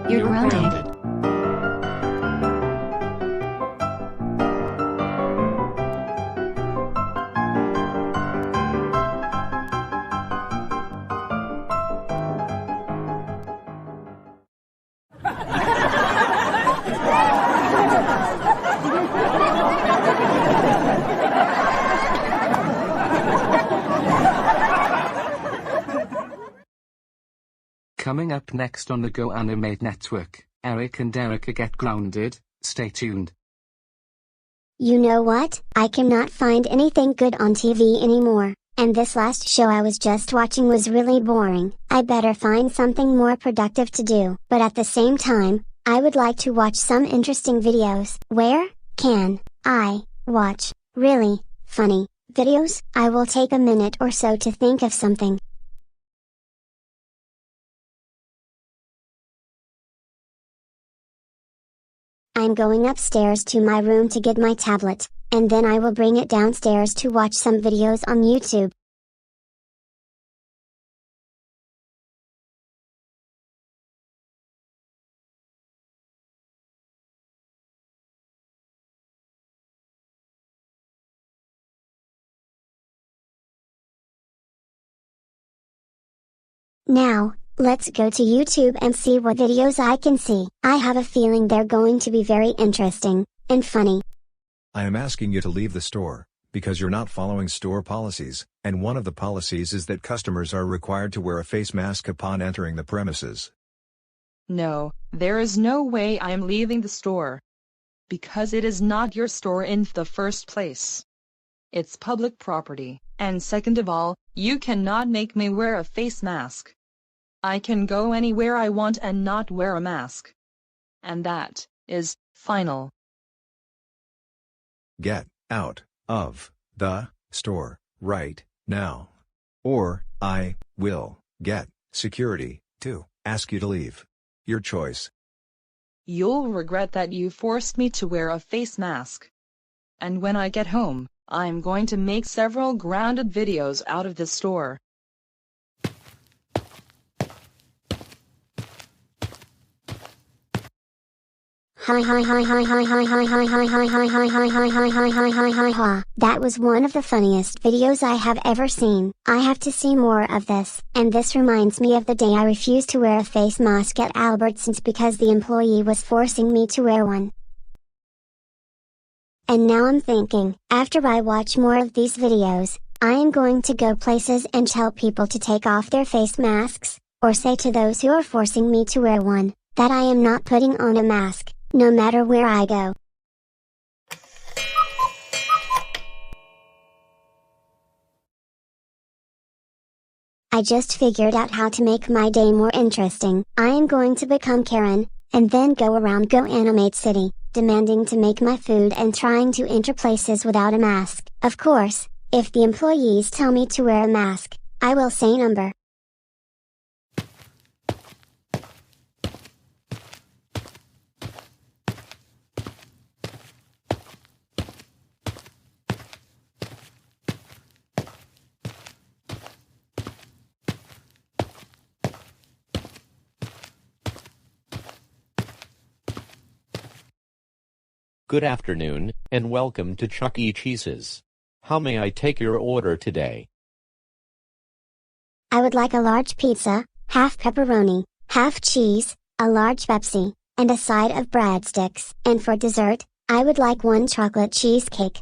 You're grounded. Coming up next on the Go Animate Network, Eric and Erica get grounded. Stay tuned. You know what? I cannot find anything good on TV anymore, and this last show I was just watching was really boring. I better find something more productive to do. But at the same time, I would like to watch some interesting videos. Where can I watch really funny videos? I will take a minute or so to think of something. I'm going upstairs to my room to get my tablet, and then I will bring it downstairs to watch some videos on YouTube. Now, let's go to YouTube and see what videos I can see. I have a feeling they're going to be very interesting and funny. I am asking you to leave the store, because you're not following store policies, and one of the policies is that customers are required to wear a face mask upon entering the premises. No, there is no way I am leaving the store. Because it is not your store in the first place. It's public property, and second of all, you cannot make me wear a face mask. I can go anywhere I want and not wear a mask. And that is final. Get out of the store right now. Or I will get security to ask you to leave. Your choice. You'll regret that you forced me to wear a face mask. And when I get home, I'm going to make several grounded videos out of this store. That was one of the funniest videos I have ever seen. I have to see more of this. And this reminds me of the day I refused to wear a face mask at Albertsons because the employee was forcing me to wear one. And now I'm thinking, after I watch more of these videos, I am going to go places and tell people to take off their face masks, or say to those who are forcing me to wear one, that I am not putting on a mask, no matter where I go. I just figured out how to make my day more interesting. I am going to become Karen, and then go around Go Animate City, demanding to make my food and trying to enter places without a mask. Of course, if the employees tell me to wear a mask, I will say number. Good afternoon, and welcome to Chuck E. Cheese's. How may I take your order today? I would like a large pizza, half pepperoni, half cheese, a large Pepsi, and a side of breadsticks. And for dessert, I would like one chocolate cheesecake.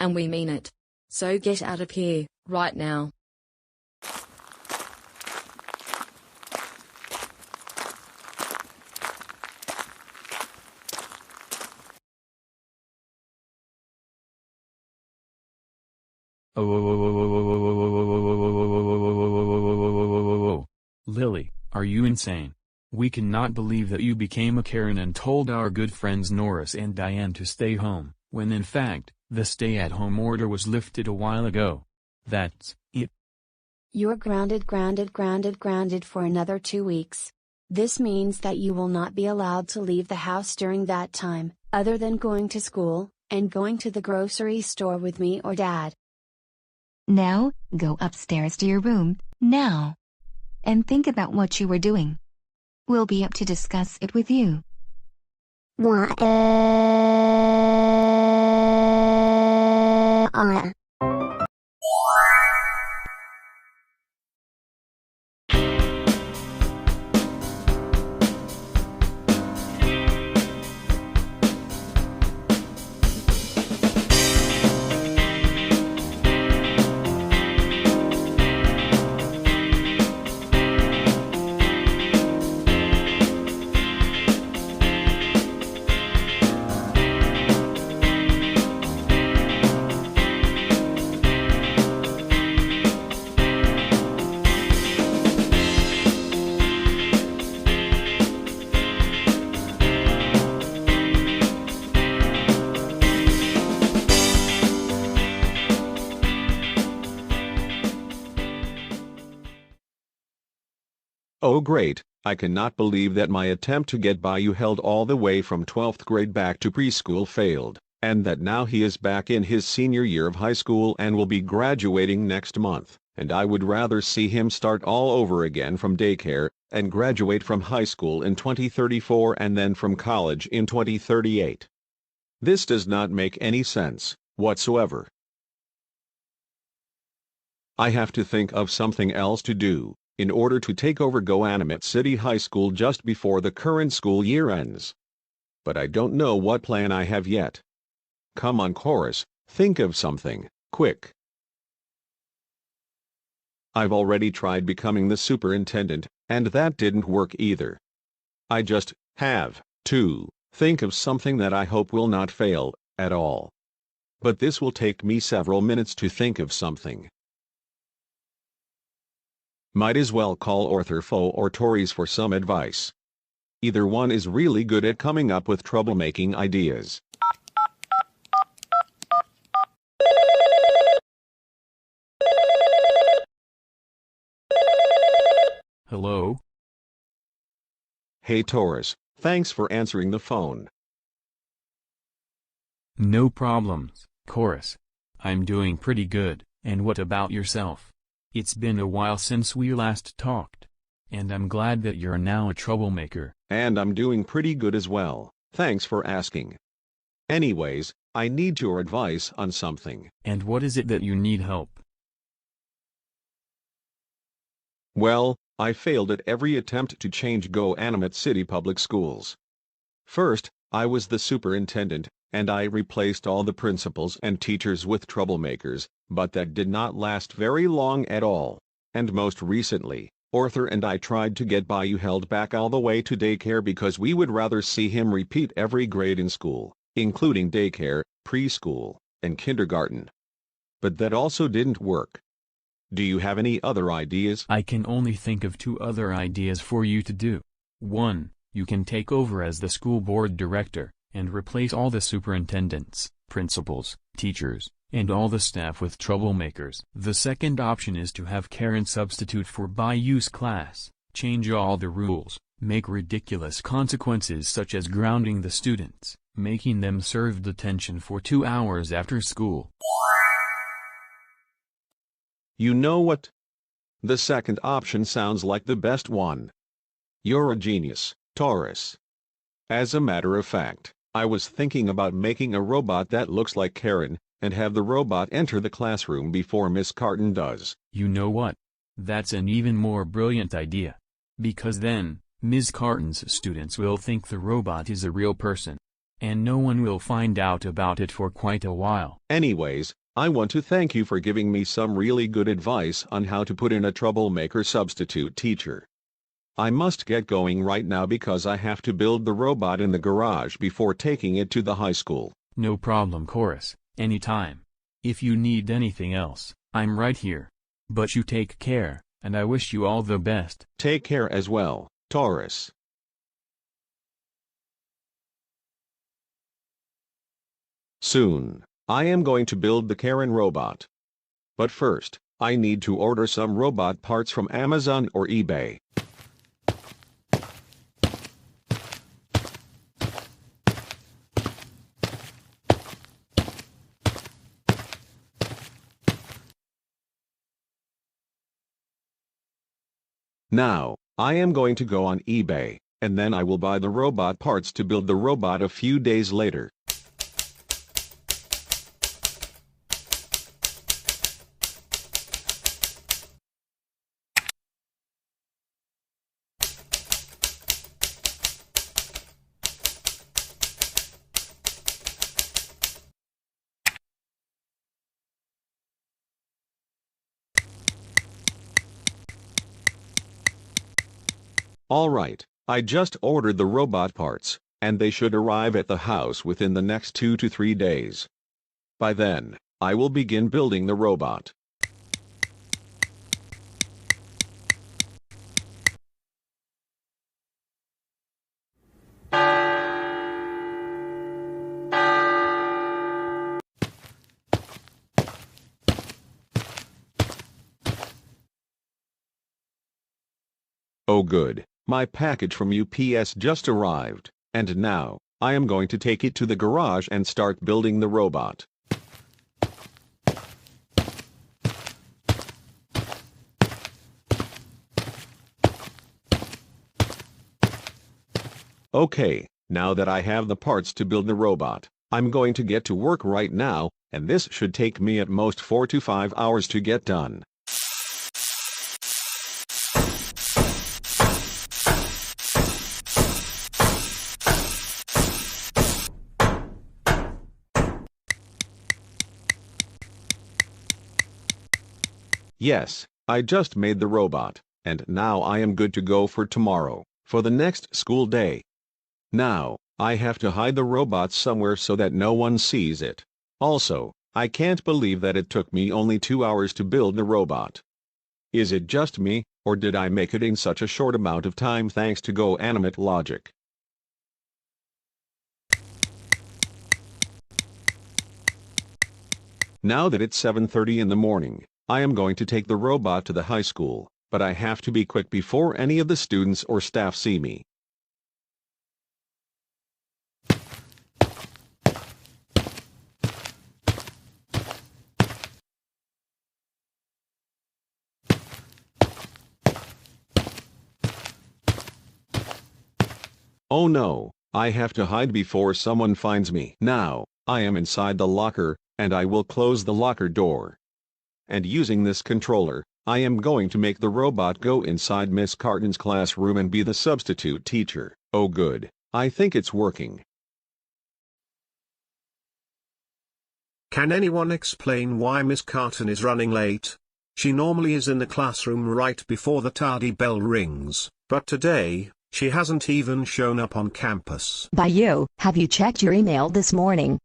and we mean it. So get out of here, right now. Lily, are you insane? We cannot believe that you became a Karen and told our good friends Norris and Diane to stay home, when in fact, the stay-at-home order was lifted a while ago. That's it. You're grounded for another 2 weeks. This means that you will not be allowed to leave the house during that time, other than going to school, and going to the grocery store with me or Dad. Now, go upstairs to your room, now. And think about what you were doing. We'll be up to discuss it with you. What? Oh great, I cannot believe that my attempt to get Bayou held all the way from 12th grade back to preschool failed, and that now he is back in his senior year of high school and will be graduating next month, and I would rather see him start all over again from daycare, and graduate from high school in 2034 and then from college in 2038. This does not make any sense, whatsoever. I have to think of something else to do, in order to take over Goanimate City High School just before the current school year ends. But I don't know what plan I have yet. Come on, Chorus, think of something, quick. I've already tried becoming the superintendent, and that didn't work either. I just have to think of something that I hope will not fail at all. But this will take me several minutes to think of something. Might as well call Arthur Foe or Tories for some advice. Either one is really good at coming up with troublemaking ideas. Hello? Hey Taurus, thanks for answering the phone. No problems, Chorus. I'm doing pretty good, and what about yourself? It's been a while since we last talked. And I'm glad that you're now a troublemaker. And I'm doing pretty good as well, thanks for asking. Anyways, I need your advice on something. And what is it that you need help? Well, I failed at every attempt to change Goanimate City Public Schools. First, I was the superintendent, and I replaced all the principals and teachers with troublemakers, but that did not last very long at all. And most recently, Arthur and I tried to get Bayou held back all the way to daycare because we would rather see him repeat every grade in school, including daycare, preschool, and kindergarten. But that also didn't work. Do you have any other ideas? I can only think of 2 other ideas for you to do. 1, you can take over as the school board director, and replace all the superintendents, principals, teachers, and all the staff with troublemakers. The second option is to have Karen substitute for Bayou's class, change all the rules, make ridiculous consequences such as grounding the students, making them serve detention for 2 hours after school. You know what? The second option sounds like the best one. You're a genius, Taurus. As a matter of fact, I was thinking about making a robot that looks like Karen, and have the robot enter the classroom before Miss Carton does. You know what? That's an even more brilliant idea. Because then, Ms. Carton's students will think the robot is a real person. and no one will find out about it for quite a while. Anyways, I want to thank you for giving me some really good advice on how to put in a troublemaker substitute teacher. I must get going right now because I have to build the robot in the garage before taking it to the high school. No problem, Chorus, anytime. If you need anything else, I'm right here. But you take care, and I wish you all the best. Take care as well, Taurus. Soon, I am going to build the Karen robot. But first, I need to order some robot parts from Amazon or eBay. Now, I am going to go on eBay, and then I will buy the robot parts to build the robot a few days later. Alright, I just ordered the robot parts, and they should arrive at the house within the next 2 to 3 days. By then, I will begin building the robot. Oh good. My package from UPS just arrived, and now, I am going to take it to the garage and start building the robot. Okay, now that I have the parts to build the robot, I'm going to get to work right now, and this should take me at most 4 to 5 hours to get done. Yes, I just made the robot, and now I am good to go for tomorrow, for the next school day. Now, I have to hide the robot somewhere so that no one sees it. Also, I can't believe that it took me only 2 hours to build the robot. Is it just me, or did I make it in such a short amount of time thanks to GoAnimate logic? Now that it's 7:30 in the morning, I am going to take the robot to the high school, but I have to be quick before any of the students or staff see me. Oh no, I have to hide before someone finds me. Now, I am inside the locker, and I will close the locker door. And using this controller, I am going to make the robot go inside Miss Carton's classroom and be the substitute teacher. Oh good, I think it's working. Can anyone explain why Miss Carton is running late? She normally is in the classroom right before the tardy bell rings, but today, she hasn't even shown up on campus. By you, have you checked your email this morning?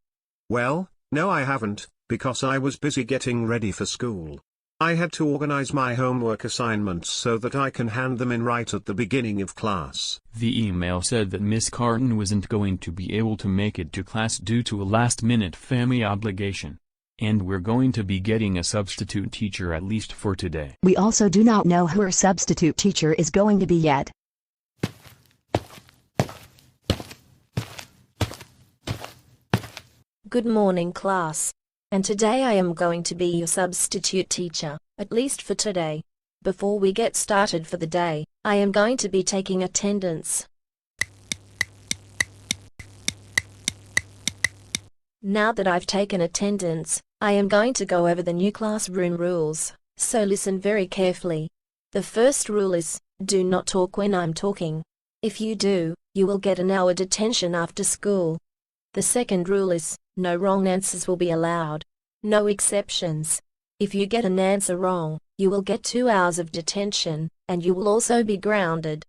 Well, no I haven't, because I was busy getting ready for school. I had to organize my homework assignments so that I can hand them in right at the beginning of class. The email said that Miss Carton wasn't going to be able to make it to class due to a last-minute family obligation. And we're going to be getting a substitute teacher at least for today. We also do not know who our substitute teacher is going to be yet. Good morning, class. And today I am going to be your substitute teacher, at least for today. Before we get started for the day, I am going to be taking attendance. Now that I've taken attendance, I am going to go over the new classroom rules, so listen very carefully. The first rule is, do not talk when I'm talking. If you do, you will get an hour detention after school. The second rule is, no wrong answers will be allowed. No exceptions. If you get an answer wrong, you will get 2 hours of detention, and you will also be grounded.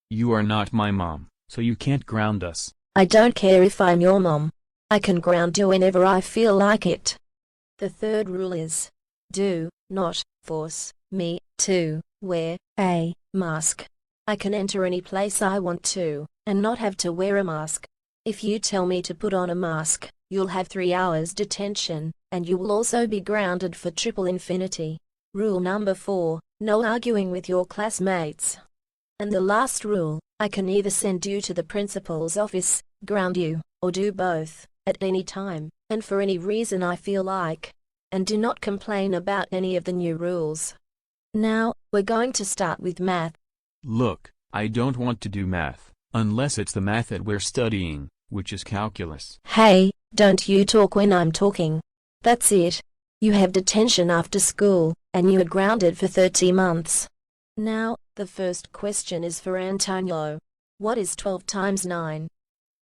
You are not my mom, so you can't ground us. I don't care if I'm your mom. I can ground you whenever I feel like it. The third rule is, do not force me to wear a mask. I can enter any place I want to, and not have to wear a mask. If you tell me to put on a mask, you'll have 3 hours detention, and you will also be grounded for triple infinity. Rule number 4, no arguing with your classmates. And the last rule, I can either send you to the principal's office, ground you, or do both, at any time, and for any reason I feel like. And do not complain about any of the new rules. Now, we're going to start with math. Look, I don't want to do math, unless it's the math that we're studying, which is calculus. Hey, don't you talk when I'm talking. That's it. You have detention after school, and you are grounded for 30 months. Now, the first question is for Antonio. What is 12 times 9?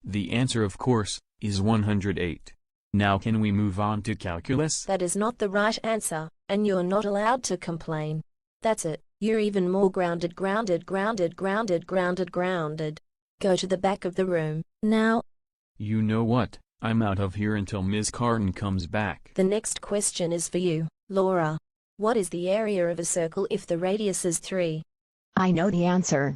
The answer, of course, is 108. Now can we move on to calculus? That is not the right answer, and you're not allowed to complain. That's it. You're even more grounded. Go to the back of the room, now. You know what? I'm out of here until Miss Carton comes back. The next question is for you, Laura. What is the area of a circle if the radius is 3? I know the answer.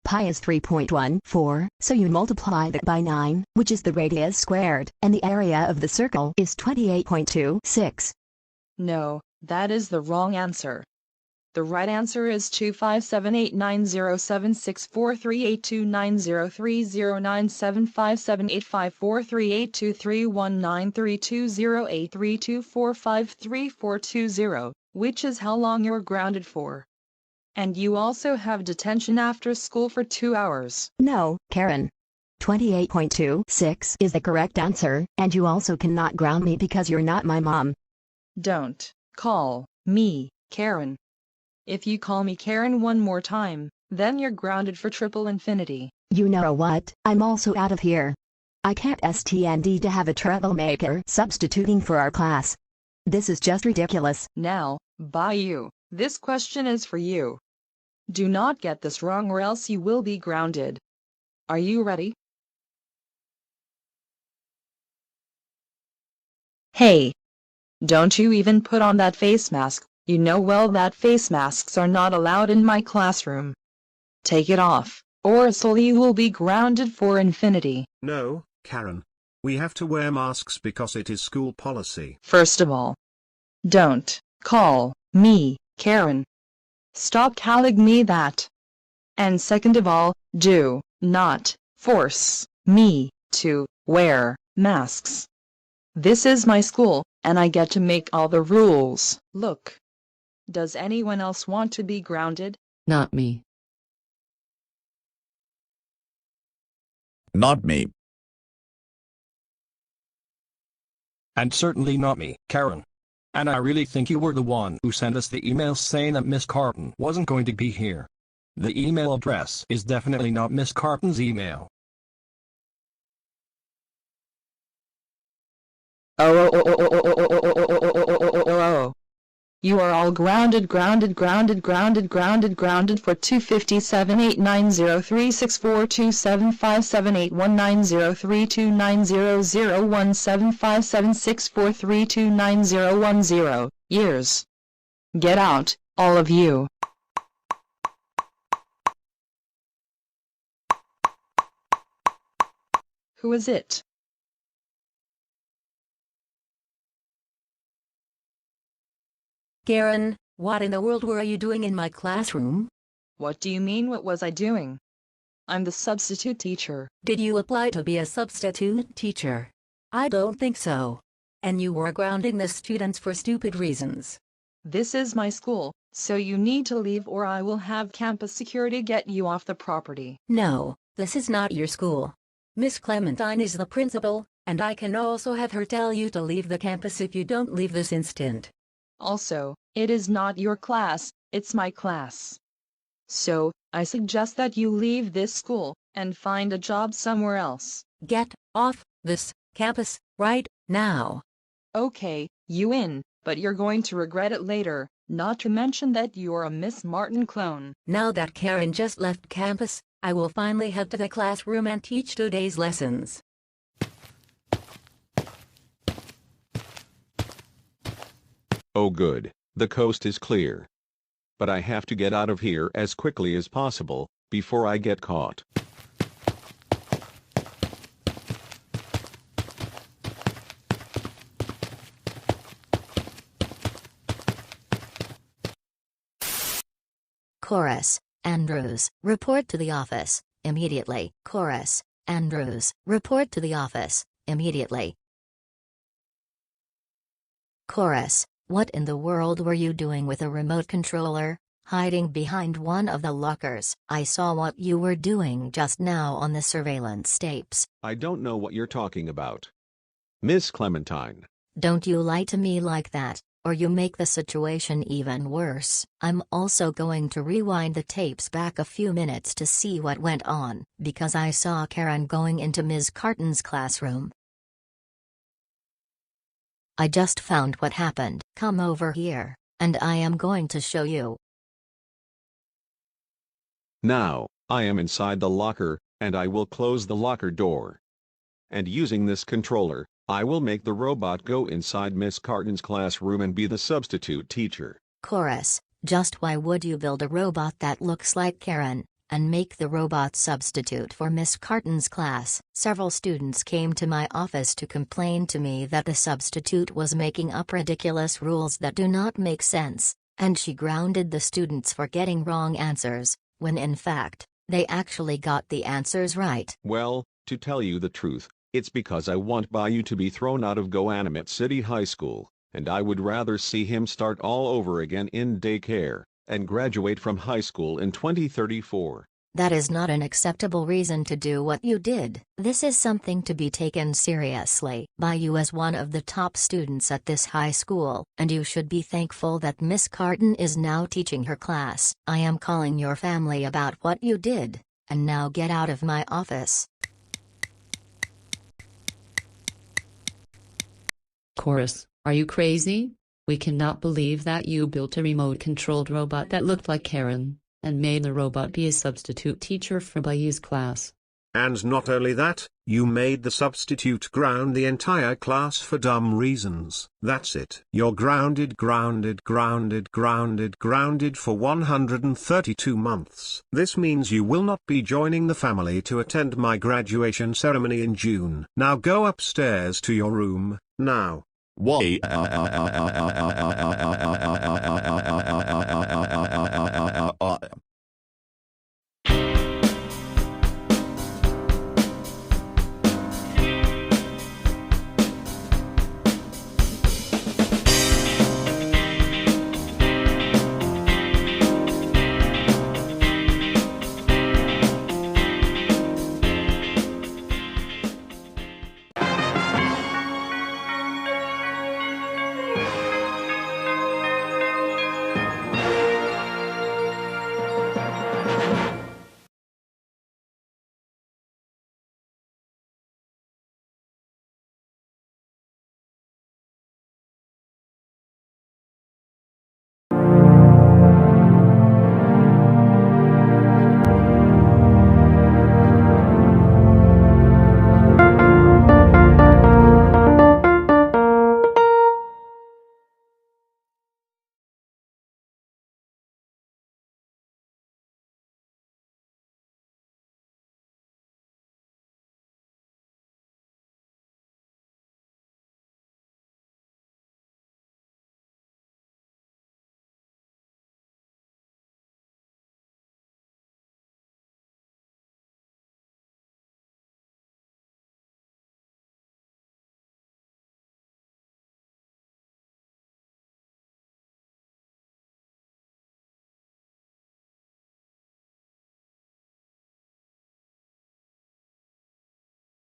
Pi is 3.14, so you multiply that by 9, which is the radius squared, and the area of the circle is 28.26. No, that is the wrong answer. The right answer is 2578907643829730319320832453420, which is how long you're grounded for. And you also have detention after school for 2 hours. No, Karen. 28.26 is the correct answer, and you also cannot ground me because you're not my mom. Don't call me Karen. If you call me Karen one more time, then you're grounded for triple infinity. You know what? I'm also out of here. I can't stand to have a troublemaker substituting for our class. This is just ridiculous. Now, bye you. This question is for you. Do not get this wrong or else you will be grounded. Are you ready? Hey! Don't you even put on that face mask. You know well that face masks are not allowed in my classroom. Take it off, or else you will be grounded for infinity. No, Karen. We have to wear masks because it is school policy. First of all, don't call me Karen. Stop calling me that. And second of all, do not force me to wear masks. This is my school, and I get to make all the rules. Look. Does anyone else want to be grounded? Not me. Not me. And certainly not me, Karen. And I really think you were the one who sent us the email saying that Miss Carton wasn't going to be here. The email address is definitely not Miss Carton's email. You are all grounded for 257890364275819032900175764329010 years. Get out, all of you. Who is it? Karen, what in the world were you doing in my classroom? What do you mean, what was I doing? I'm the substitute teacher. Did you apply to be a substitute teacher? I don't think so. And you were grounding the students for stupid reasons. This is my school, so you need to leave or I will have campus security get you off the property. No, this is not your school. Miss Clementine is the principal, and I can also have her tell you to leave the campus if you don't leave this instant. Also, it is not your class, it's my class. So, I suggest that you leave this school, and find a job somewhere else. Get off this campus, right now. Okay, you in, but you're going to regret it later, not to mention that you're a Miss Martin clone. Now that Karen just left campus, I will finally head to the classroom and teach today's lessons. Oh good, the coast is clear. But I have to get out of here as quickly as possible, before I get caught. Chorus, Andrews, report to the office, immediately. Chorus, Andrews, report to the office, immediately. Chorus, what in the world were you doing with a remote controller? Hiding behind one of the lockers. I saw what you were doing just now on the surveillance tapes. I don't know what you're talking about. Miss Clementine. Don't you lie to me like that, or you make the situation even worse. I'm also going to rewind the tapes back a few minutes to see what went on, because I saw Karen going into Ms. Carton's classroom. I just found what happened. Come over here, and I am going to show you. Now, I am inside the locker, and I will close the locker door. And using this controller, I will make the robot go inside Miss Carton's classroom and be the substitute teacher. Chorus, just why would you build a robot that looks like Karen, and make the robot substitute for Miss Carton's class? Several students came to my office to complain to me that the substitute was making up ridiculous rules that do not make sense, and she grounded the students for getting wrong answers, when in fact, they actually got the answers right. Well, to tell you the truth, it's because I want Bayou to be thrown out of Goanimate City High School, and I would rather see him start all over again in daycare, and graduate from high school in 2034. That is not an acceptable reason to do what you did. This is something to be taken seriously by you as one of the top students at this high school, and you should be thankful that Miss Carton is now teaching her class. I am calling your family about what you did, and now get out of my office. Chorus, are you crazy? We cannot believe that you built a remote-controlled robot that looked like Karen, and made the robot be a substitute teacher for Bayou's class. And not only that, you made the substitute ground the entire class for dumb reasons. That's it. You're grounded for 132 months. This means you will not be joining the family to attend my graduation ceremony in June. Now go upstairs to your room, now. Why?